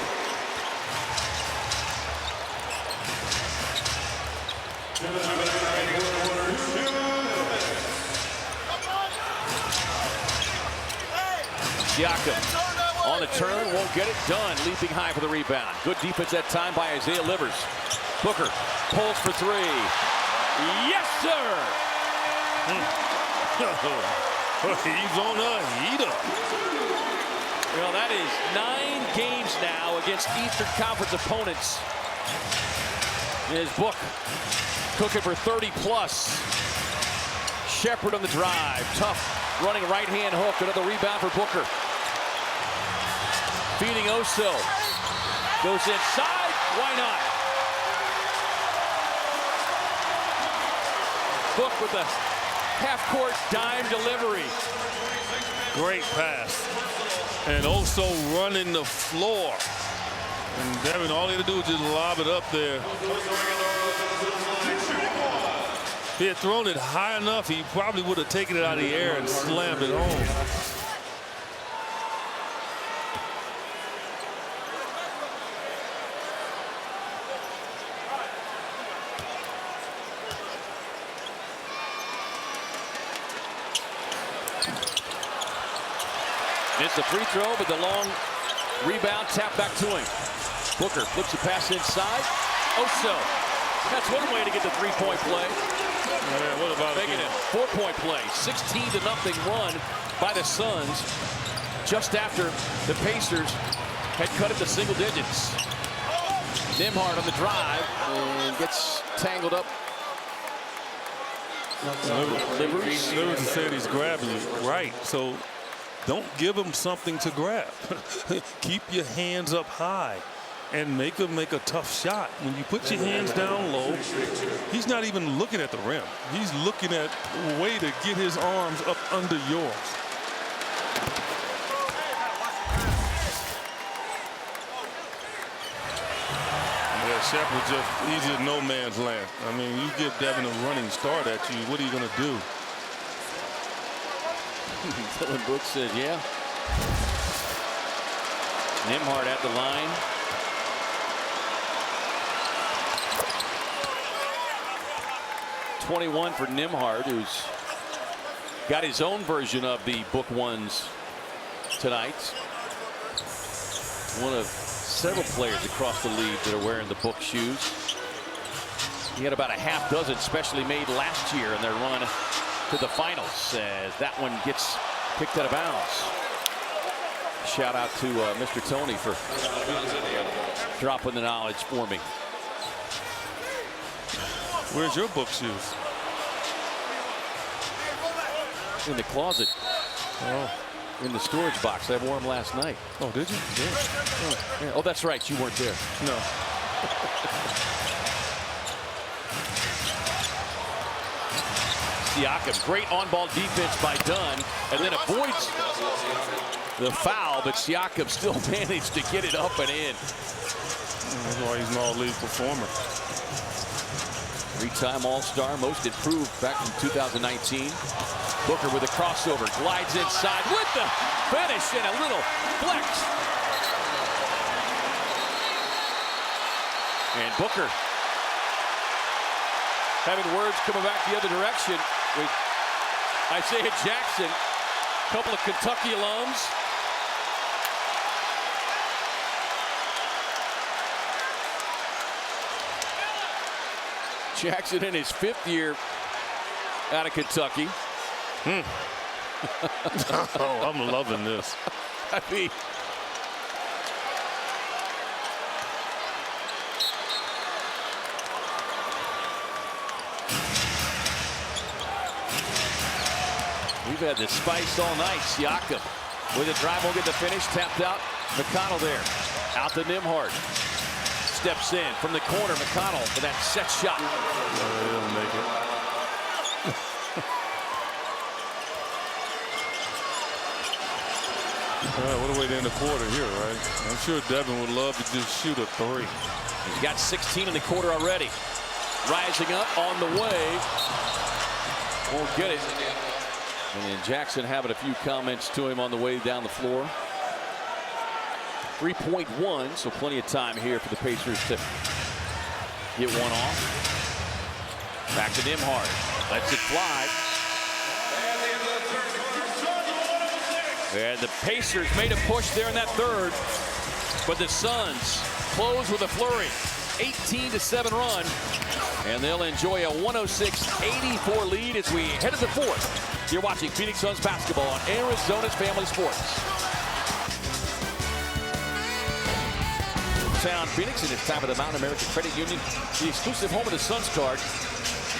Siakam on the turn, won't get it done. Leaping high for the rebound. Good defense that time by Isaiah Livers. Booker pulls for 3. Yes, sir! He's on a heater. Well, that is 9 games now against Eastern Conference opponents. His Book cooking for 30+. Shepherd on the drive. Tough running right-hand hook. Another rebound for Booker. Feeding Oso. Goes inside. Why not? Book with the half-court dime delivery. Great pass. And also running the floor. And Devin, all he had to do was just lob it up there. If he had thrown it high enough, he probably would have taken it out of the air and slammed it home. Missed the free throw, but the long rebound tap back to him. Booker flips the pass inside. Oso. That's one way to get the 3-point play. Man, what about making it 4-point play? 16-0 run by the Suns just after the Pacers had cut it to single digits. Nembhard on the drive and gets tangled up. Livers said he's grabbing you. Right. So don't give him something to grab. Keep your hands up high and make him make a tough shot. When you put your hands down low, he's not even looking at the rim. He's looking at a way to get his arms up under yours. Yeah, Shepherd he's in no man's land. I mean, you give Devin a running start at you, what are you going to do? Dylan Brooks said, yeah. Nembhard at the line. .21 for Nembhard, who's got his own version of the Book Ones tonight. One of several players across the league that are wearing the Book shoes. He had about a half dozen specially made last year in their run to the finals, as that one gets kicked out of bounds. Shout out to Mr. Tony for dropping the knowledge for me. Where's your Book shoes? In the closet. Oh. In the storage box. I wore them last night. Oh, did you? Yeah. Oh, yeah. Oh, that's right. You weren't there. No. Siakam, great on-ball defense by Dunn, and then avoids the foul, but Siakam still managed to get it up and in. That's why he's an all-league performer. Three-time All-Star, most improved back in 2019. Booker with a crossover, glides inside with the finish and a little flex. And Booker having words coming back the other direction with Isaiah Jackson, a couple of Kentucky alums. Jackson in his 5th year out of Kentucky. Oh, I'm loving this. I mean, we've had the spice all night. Siakam with a drive, won't get the finish. Tapped out. McConnell there. Out to Nembhard. Steps in from the corner. McConnell for that set shot. No, they don't make it. All right, what a way to end the quarter here, right? I'm sure Devin would love to just shoot a 3. He's got 16 in the quarter already. Rising up on the way. Won't get it. And Jackson having a few comments to him on the way down the floor. 3.1, so plenty of time here for the Pacers to get one off. Back to Nembhard. Lets it fly. And the Pacers made a push there in that third, but the Suns close with a flurry. 18-7 run, and they'll enjoy a 106-84 lead as we head to the fourth. You're watching Phoenix Suns basketball on Arizona's Family Sports. Town Phoenix, and it's time for the Mountain American Credit Union, the exclusive home of the Suns card.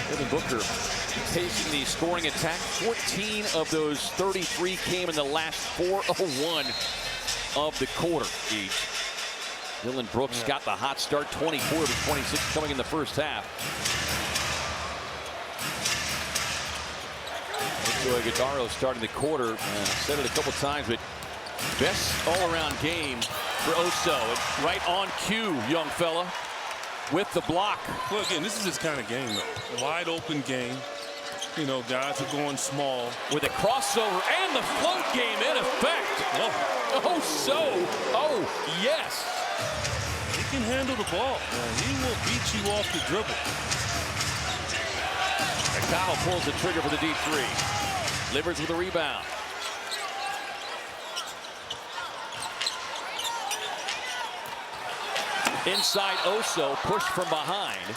Devin Booker pacing the scoring attack. 14 of those 33 came in the last 4:01 of the quarter each. Dillon Brooks got the hot start, 24 to 26 coming in the first half. Iguodala starting the quarter. I said it a couple times, but best all-around game for Oso. And right on cue, young fella, with the block. Well, again, this is this kind of game, though. Wide open game. You know, guys are going small. With a crossover and the float game in effect. Oh, yes. He can handle the ball. He will beat you off the dribble. McConnell pulls the trigger for the deep three. Livers with a rebound. Inside Oso, pushed from behind.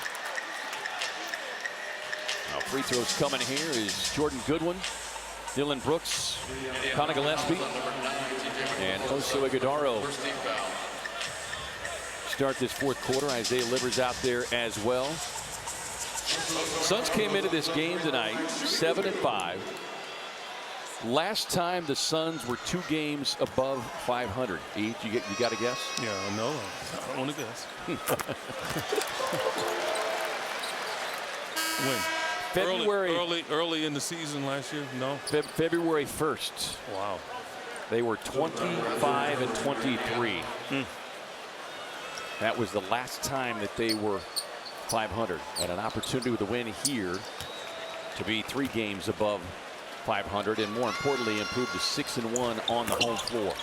Now free throws coming here is Jordan Goodwin, Dillon Brooks, Conor Gillespie, and Oso Iguodala. Start this fourth quarter. Isaiah Livers out there as well. Suns came into this game tonight 7-5. Last time the Suns were 2 games above 500. You got a guess? Yeah, no, I don't want to guess. When? February. Early in the season last year? No. February 1st. Wow. They were 25-23. That was the last time that they were 500. And an opportunity with a win here to be 3 games above 500, and more importantly, improve to 6-1 on the home floor.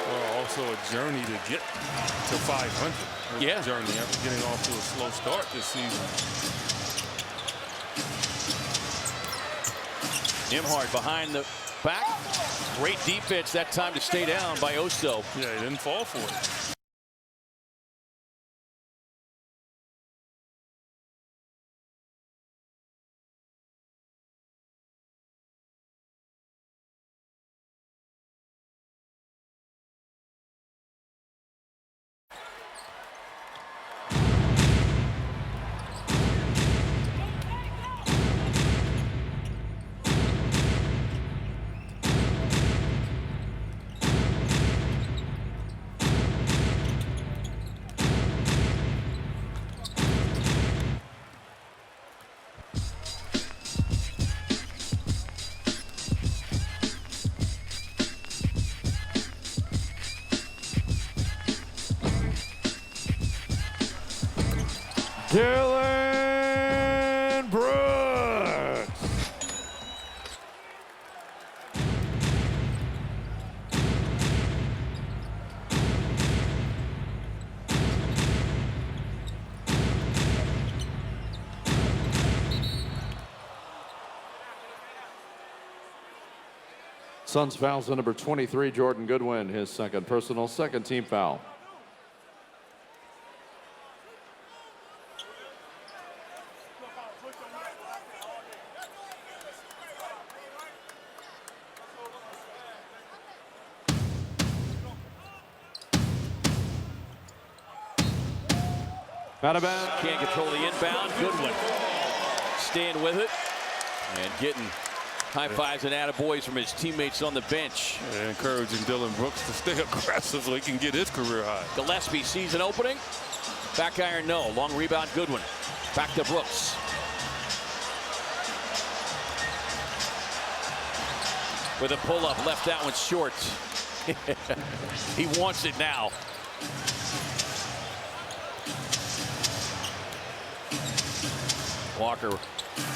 Well, also a journey to get to 500. Yeah. Journey after getting off to a slow start this season. Nembhard behind the back. Great defense that time to stay down by Oso. Yeah, he didn't fall for it. Dillon Brooks. Suns fouls on number 23, Jordan Goodwin, his second personal, second team foul. Out of bounds. Can't control the inbound. Goodwin staying with it and getting high fives and attaboys from his teammates on the bench. And encouraging Dillon Brooks to stay aggressive so he can get his career high. Gillespie sees an opening. Back iron, no. Long rebound, Goodwin. Back to Brooks. With a pull-up, left that one short. He wants it now. Walker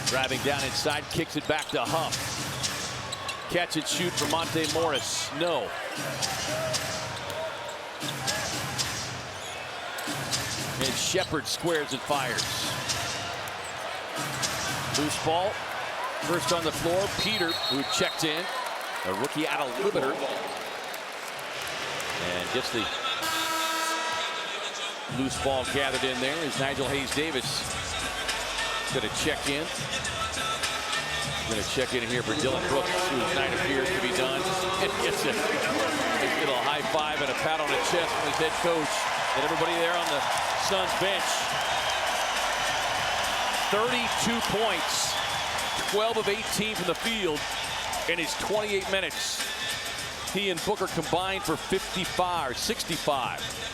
driving down inside, kicks it back to Huff. Catch and shoot for Monte Morris. No. And Shepard squares and fires. Loose ball. First on the floor, Peter, who checked in. A rookie out of limiter. And gets the loose ball gathered in there is Nigel Hayes-Davis. Going to check in. Going to check in here for Dillon Brooks, whose night appears to be done. And gets a little high five and a pat on the chest from his head coach and everybody there on the Suns bench. 32 points, 12 of 18 from the field in his 28 minutes. He and Booker combined for 65, 65.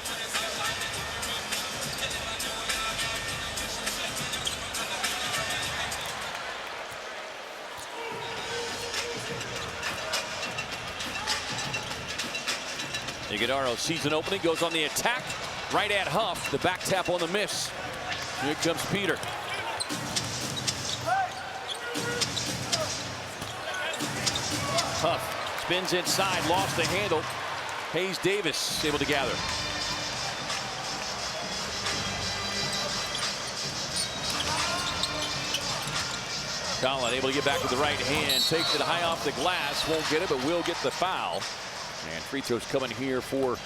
Iguodaro sees an opening, goes on the attack, right at Huff. The back tap on the miss. Here comes Peter. Huff spins inside, lost the handle. Hayes-Davis able to gather. Collin able to get back with the right hand, takes it high off the glass, won't get it, but will get the foul. And free throws coming here for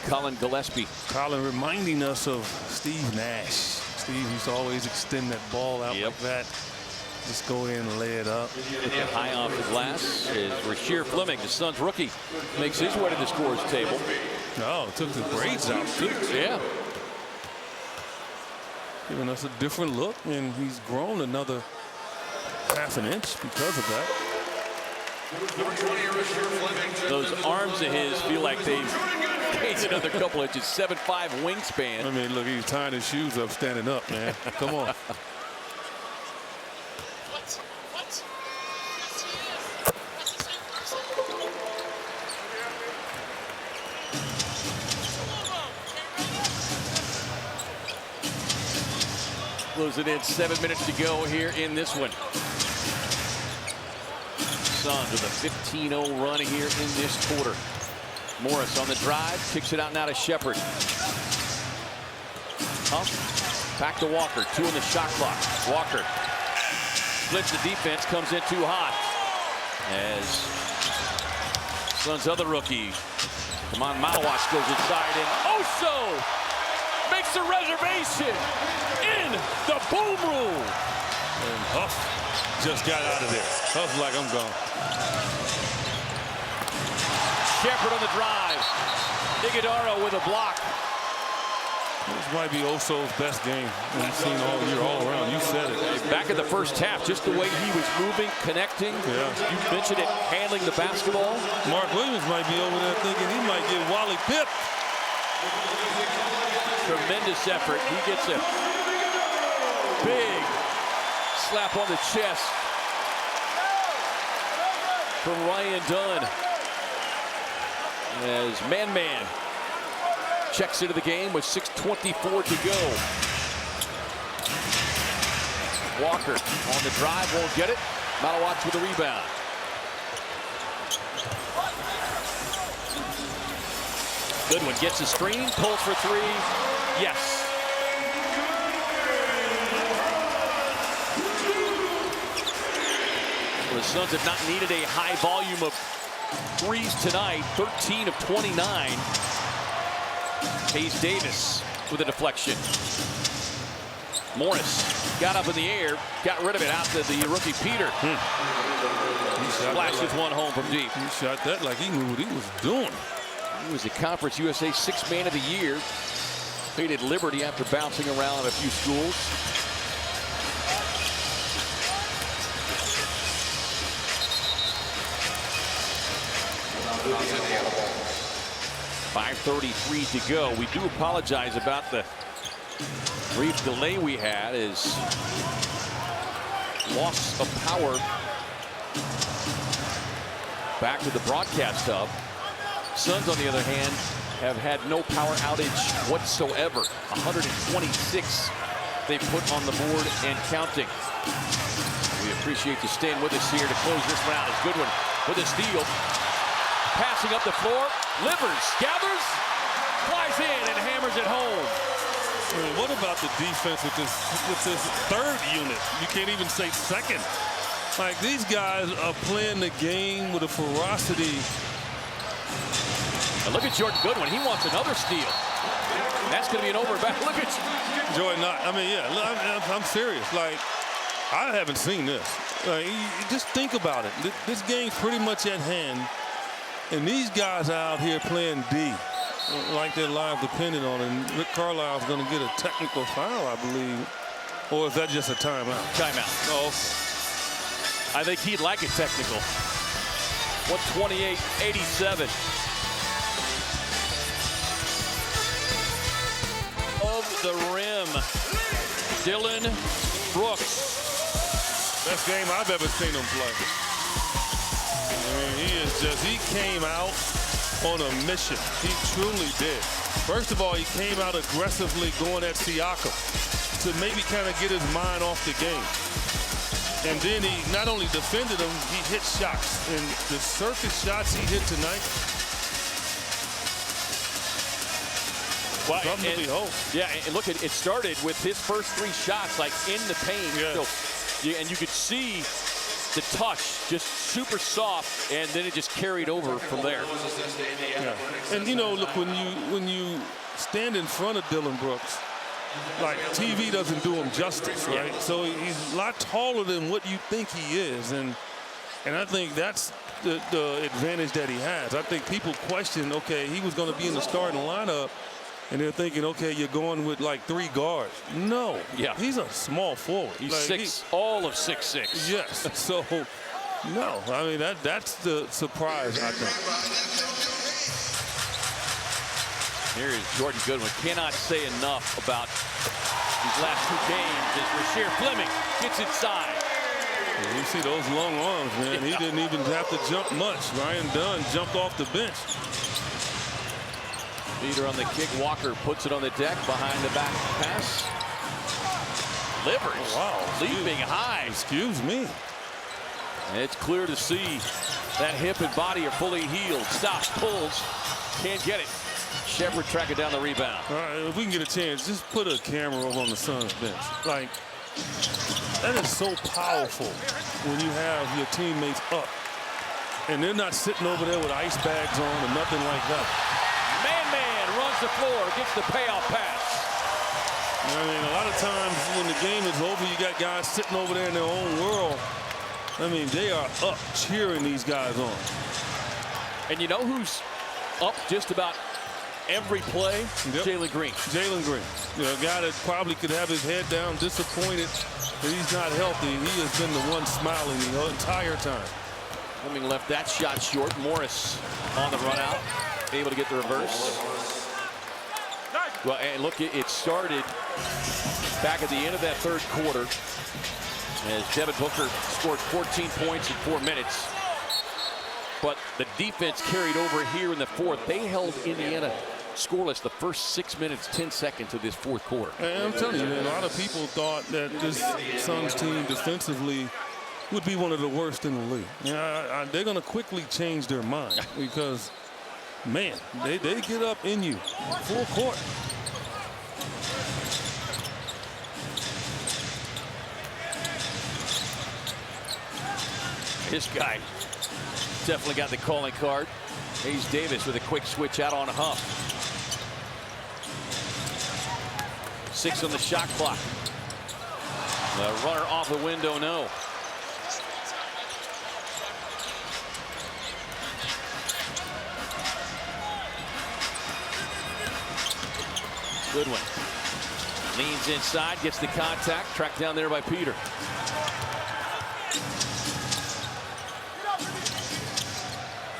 Collin Gillespie. Collin reminding us of Steve Nash. Steve used to always extend that ball out like that. Just go in and lay it up. And high off the glass is Rasheer Fleming, the Suns rookie, makes his way to the scorer's table. Oh, took the braids out too. Yeah. Giving us a different look, and he's grown another half an inch because of that. Those arms of his feel like they've gained another couple inches. 7'5" wingspan. I mean, look, he's tying his shoes up, standing up, man. Come on. Closing in, 7 minutes to go here in this one. Suns with a 15-0 run here in this quarter. Morris on the drive, kicks it out now to Shepard. Huff, back to Walker, 2 on the shot clock. Walker splits the defense, comes in too hot. As Suns' other rookie, Kamon Malawach, goes inside, and Oso makes a reservation in the boom room. And Huff just got out of there. Huff's like, I'm gone. Shepherd on the drive. Iguodala with a block. This might be Oso's best game we've seen all year, all around. You said it. Back in the first half, just the way he was moving, connecting. Yeah. You mentioned it, handling the basketball. Mark Williams might be over there thinking he might get Wally Pipp. Tremendous effort. He gets a big slap on the chest from Ryan Dunn. As Man checks into the game with 6:24 to go. Walker on the drive, won't get it. Malawach with the rebound. Goodwin gets a screen, pulls for three. Yes. Well, the Suns have not needed a high volume of threes tonight. 13 of 29. Hayes Davis with a deflection. Morris got up in the air, got rid of it out to the rookie Peter. Splashes one home from deep. He shot that like he knew what he was doing. He was the Conference USA Sixth Man of the Year. Played at Liberty after bouncing around at a few schools. .533 to go. We do apologize about the brief delay we had as loss of power back to the broadcast hub. Suns, on the other hand, have had no power outage whatsoever. 126 they put on the board and counting. We appreciate you staying with us here to close this one out. As Goodwin with a steal. Passing up the floor. Livers gathers, flies in, and hammers it home. I mean, what about the defense with this third unit? You can't even say second. Like, these guys are playing the game with a ferocity. And look at Jordan Goodwin. He wants another steal. That's going to be an over back. Look at Jordan. I mean, yeah, I'm serious. Like, I haven't seen this. Like, just think about it. This game's pretty much at hand. And these guys are out here playing D like their lives depended on it. And Rick Carlisle's going to get a technical foul, I believe. Or is that just a timeout? Timeout. Oh, I think he'd like a technical. 128-87. Of the rim, Dillon Brooks. Best game I've ever seen him play. I mean, he came out on a mission. He truly did. First of all, he came out aggressively going at Siakam to maybe kind of get his mind off the game. And then he not only defended him, he hit shots. And the circus shots he hit tonight, something to behold. Yeah, and look, it started with his first three shots, like in the paint. Yeah. So, and you could see the touch, just super soft, and then it just carried over from there. Yeah. And you know, look, when you stand in front of Dillon Brooks, like, TV doesn't do him justice, right? Yeah. So he's a lot taller than what you think he is, and I think that's the advantage that he has. I think people question, okay, he was going to be in the starting lineup, and they're thinking, okay, you're going with like 3 guards. No, he's a small forward. He's like, all of 6'6". Yes, so no, I mean that's the surprise, I think. Here is Jordan Goodwin. Cannot say enough about these last 2 games as Rasheer Fleming gets inside. And you see those long arms, man. He didn't even have to jump much. Ryan Dunn jumped off the bench. Peter on the kick. Walker puts it on the deck behind the back pass. Livers leaping high. Excuse me. And it's clear to see that hip and body are fully healed. Stops, pulls, can't get it. Shepherd tracking down the rebound. All right, if we can get a chance, just put a camera over on the Suns bench. Like, that is so powerful when you have your teammates up And they're not sitting over there with ice bags on or nothing like that. Man runs the floor, gets the payoff pass. I mean, a lot of times when the game is over, you got guys sitting over there in their own world. I mean, they are up cheering these guys on. And you know who's up just about every play? Yep. Jalen Green. Jalen Green. You know, a guy that probably could have his head down, disappointed that he's not healthy. He has been the one smiling the entire time. Fleming left that shot short. Morris on the run out, able to get the reverse. Well, and look, it started back at the end of that third quarter as Devin Booker scored 14 points in 4 minutes. But the defense carried over here in the fourth. They held Indiana scoreless the first 6 minutes, 10 seconds of this fourth quarter. And I'm telling you, a lot of people thought that this Suns team defensively would be one of the worst in the league. Yeah, they're going to quickly change their mind because, man, they get up in you full court. This guy definitely got the calling card. Hayes Davis with a quick switch out on Huff. 6 on the shot clock. The runner off the window, no. Goodwin leans inside, gets the contact, tracked down there by Peter.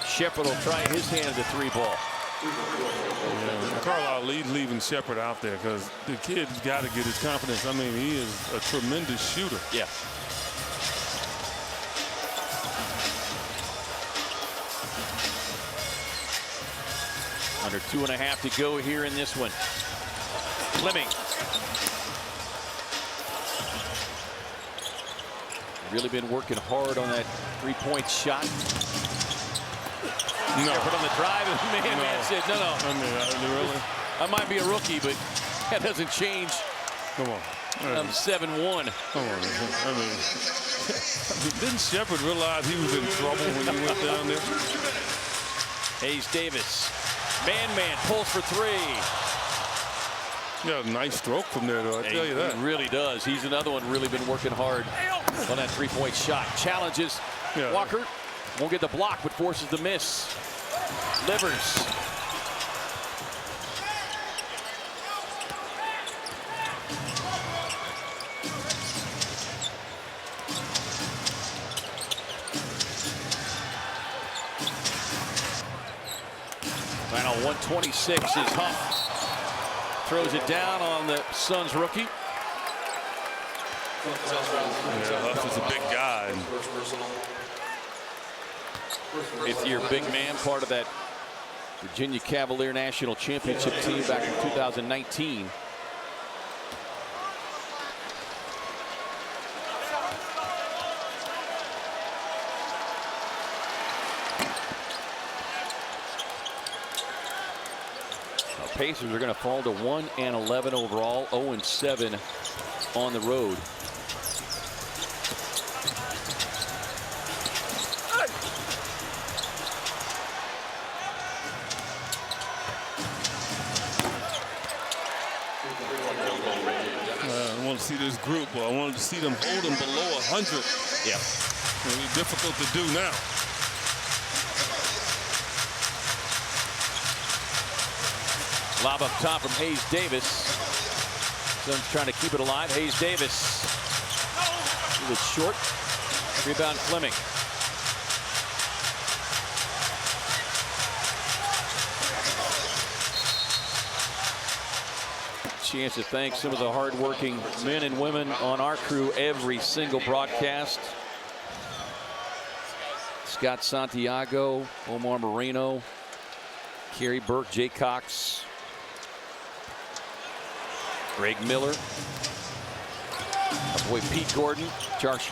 Shepherd will try his hand at the 3 ball. Yeah, Carlisle leaving Shepherd out there because the kid's got to get his confidence. I mean, he is a tremendous shooter. Yeah. Under 2.5 to go here in this one. Fleming. Really been working hard on that 3-point shot. No. Shepherd on the drive, and man said, no. I mean, really? I might be a rookie, but that doesn't change. Come on. I'm 7-1. Come on. I mean, didn't Shepherd realize he was in trouble when he went down there? Hayes Davis. Man pulls for 3. Yeah, nice stroke from there, though. I tell you that. He really does. He's another one really been working hard on that 3-point shot. Challenges Walker. Won't get the block, but forces the miss. Livers. Final 126 is Huff. Throws it down on the Suns rookie. Yeah, Huff is a big guy. If you're a big man, part of that Virginia Cavalier National Championship team back in 2019. Pacers are going to fall to 1-11 overall, 0-7 on the road. I want to see this group. Well, I wanted to see them holding below 100. Yeah. It'll be difficult to do now. Lob up top from Hayes Davis. Suns trying to keep it alive. Hayes Davis. It was short. Rebound Fleming. Chance to thank some of the hardworking men and women on our crew every single broadcast. Scott Santiago, Omar Moreno, Kerry Burke, Jay Cox, Greg Miller, our boy Pete Gordon, Josh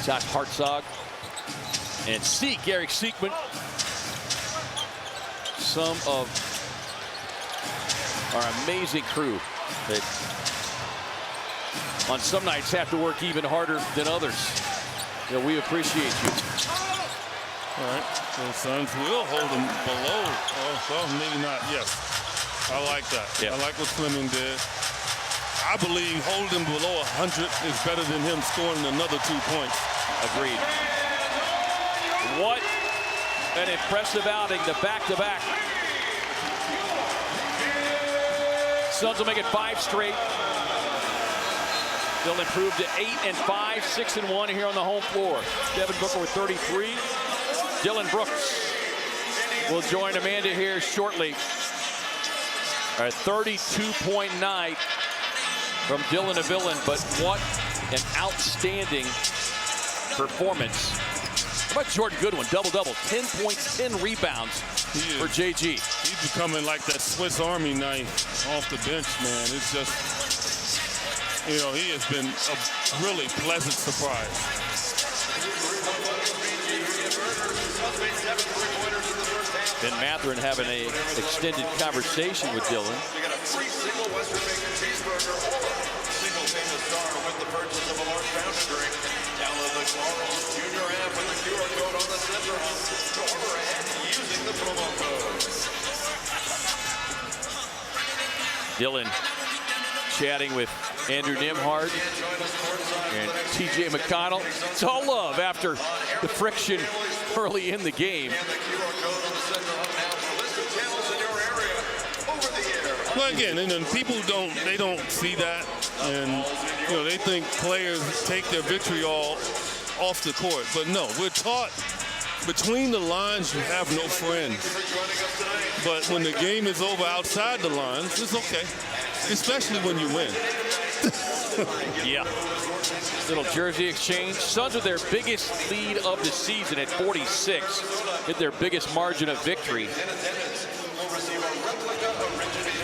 Hartzog, and Eric Siekman. Some of our amazing crew that on some nights have to work even harder than others. You know, we appreciate you. All right, so the Suns will hold him below. Oh, so maybe not. Yes, I like that. Yeah. I like what Fleming did. I believe holding below 100 is better than him scoring another 2 points. Agreed. What an impressive outing, the back-to-back. Suns will make it 5 straight. They'll improve to 8-5, 6-1 here on the home floor. Devin Booker with 33. Dillon Brooks will join Amanda here shortly. A 32-point night from Dylan Avillin, but what an outstanding performance. How about Jordan Goodwin? Double-double, 10 points, 10 rebounds for JG. He's becoming like that Swiss Army knife off the bench, man. It's just, you know, he has been a really pleasant surprise. Ben Mathurin having an extended conversation with Dylan. You got a free single Western Bacon cheeseburger or single famous star with the purchase of a large fountain drink. Download the Carl's Jr. app with the QR code on the center to order ahead using the promo code. Dylan chatting with Andrew Nembhard and TJ McConnell. It's all love after the friction early in the game. Well, again, and then people don't see that, and you know, they think players take their victory all off the court. But no, we're taught between the lines you have no friends. But when the game is over outside the lines, it's okay, especially when you win. Yeah. Little jersey exchange. Suns with their biggest lead of the season at 46. Hit their biggest margin of victory.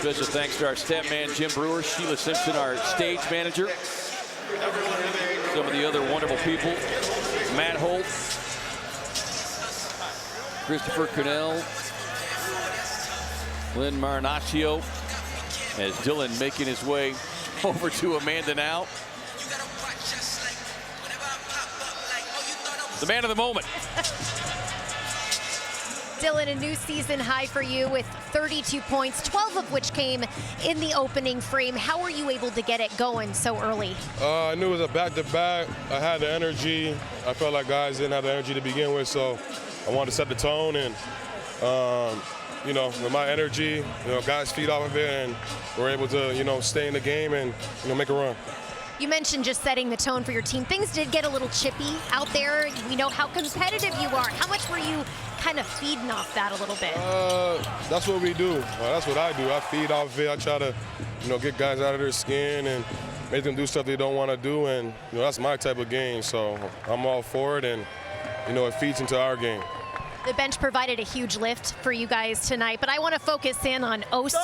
Special thanks to our stat man, Jim Brewer, Sheila Simpson, our stage manager. Some of the other wonderful people. Matt Holt, Christopher Cornell, Lynn Marinaccio, as Dylan making his way over to Amanda now. The man of the moment. Dylan, a new season high for you with 32 points, 12 of which came in the opening frame. How were you able to get it going so early? I knew it was a back-to-back. I had the energy. I felt like guys didn't have the energy to begin with, so I wanted to set the tone. And, you know, with my energy, you know, guys feed off of it, and we're able to, you know, stay in the game and, you know, make a run. You mentioned just setting the tone for your team. Things did get a little chippy out there. We know how competitive you are. How much were you kind of feeding off that a little bit? That's what we do. That's what I do. I feed off of it. I try to, you know, get guys out of their skin and make them do stuff they don't want to do. And, you know, that's my type of game. So I'm all for it. And, you know, it feeds into our game. The bench provided a huge lift for you guys tonight, but I want to focus in on Oso.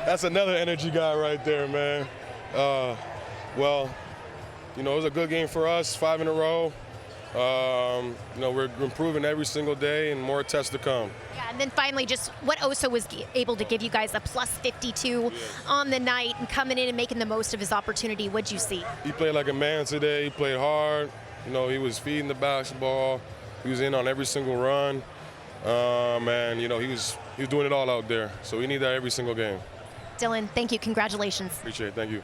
That's another energy guy right there, man. Well, you know, it was a good game for us, 5 in a row. You know, we're improving every single day and more tests to come. Yeah, and then finally, just what Oso was able to give you guys, a plus 52 on the night and coming in and making the most of his opportunity. What'd you see? He played like a man today. He played hard. You know, he was feeding the basketball. He was in on every single run. And, you know, he was doing it all out there. So we need that every single game. Dylan, thank you. Congratulations. Appreciate it. Thank you.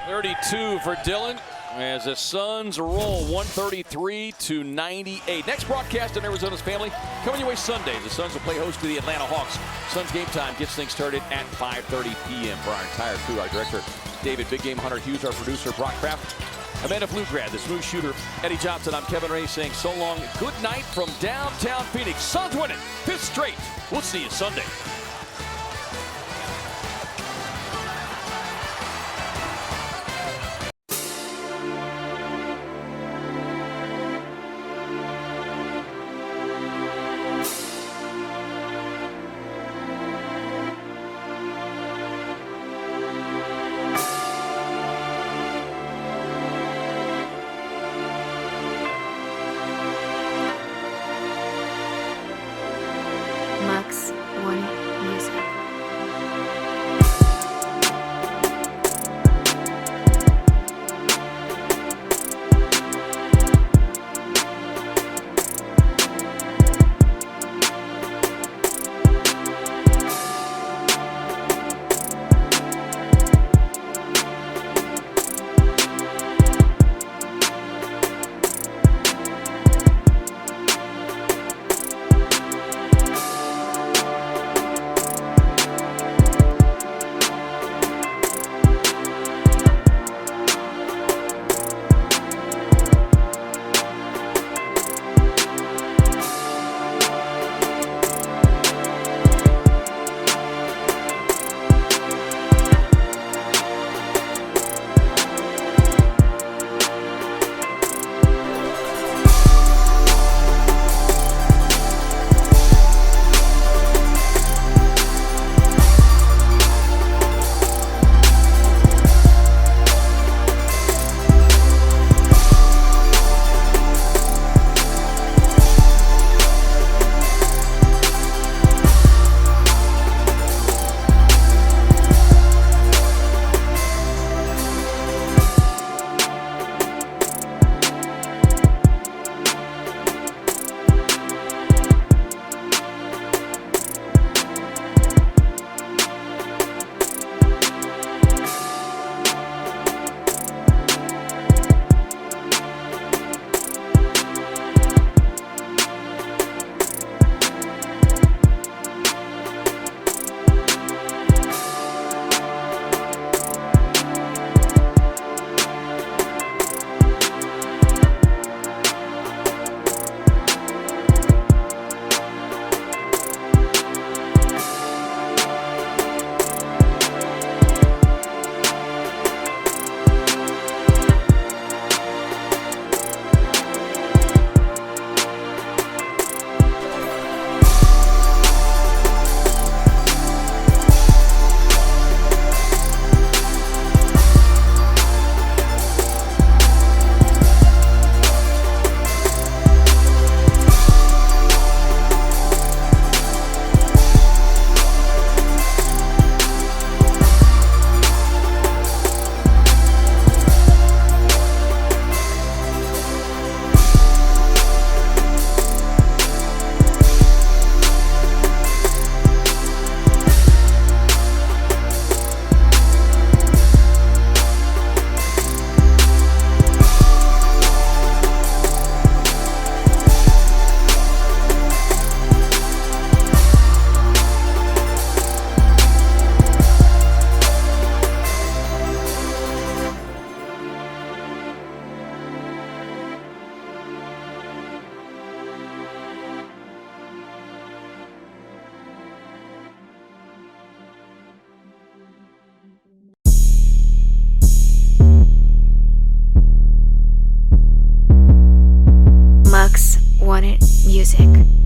32 for Dylan as the Suns roll 133-98. Next broadcast on Arizona's Family coming your way Sunday. The Suns will play host to the Atlanta Hawks. Suns game time gets things started at 5:30 p.m. For our entire crew, our director, David Big Game Hunter Hughes, our producer, Brock Kraft, Amanda Flugrad, the smooth shooter, Eddie Johnson. I'm Kevin Ray saying so long. Good night from downtown Phoenix. Suns win it 5th straight. We'll see you Sunday. Max 1 music.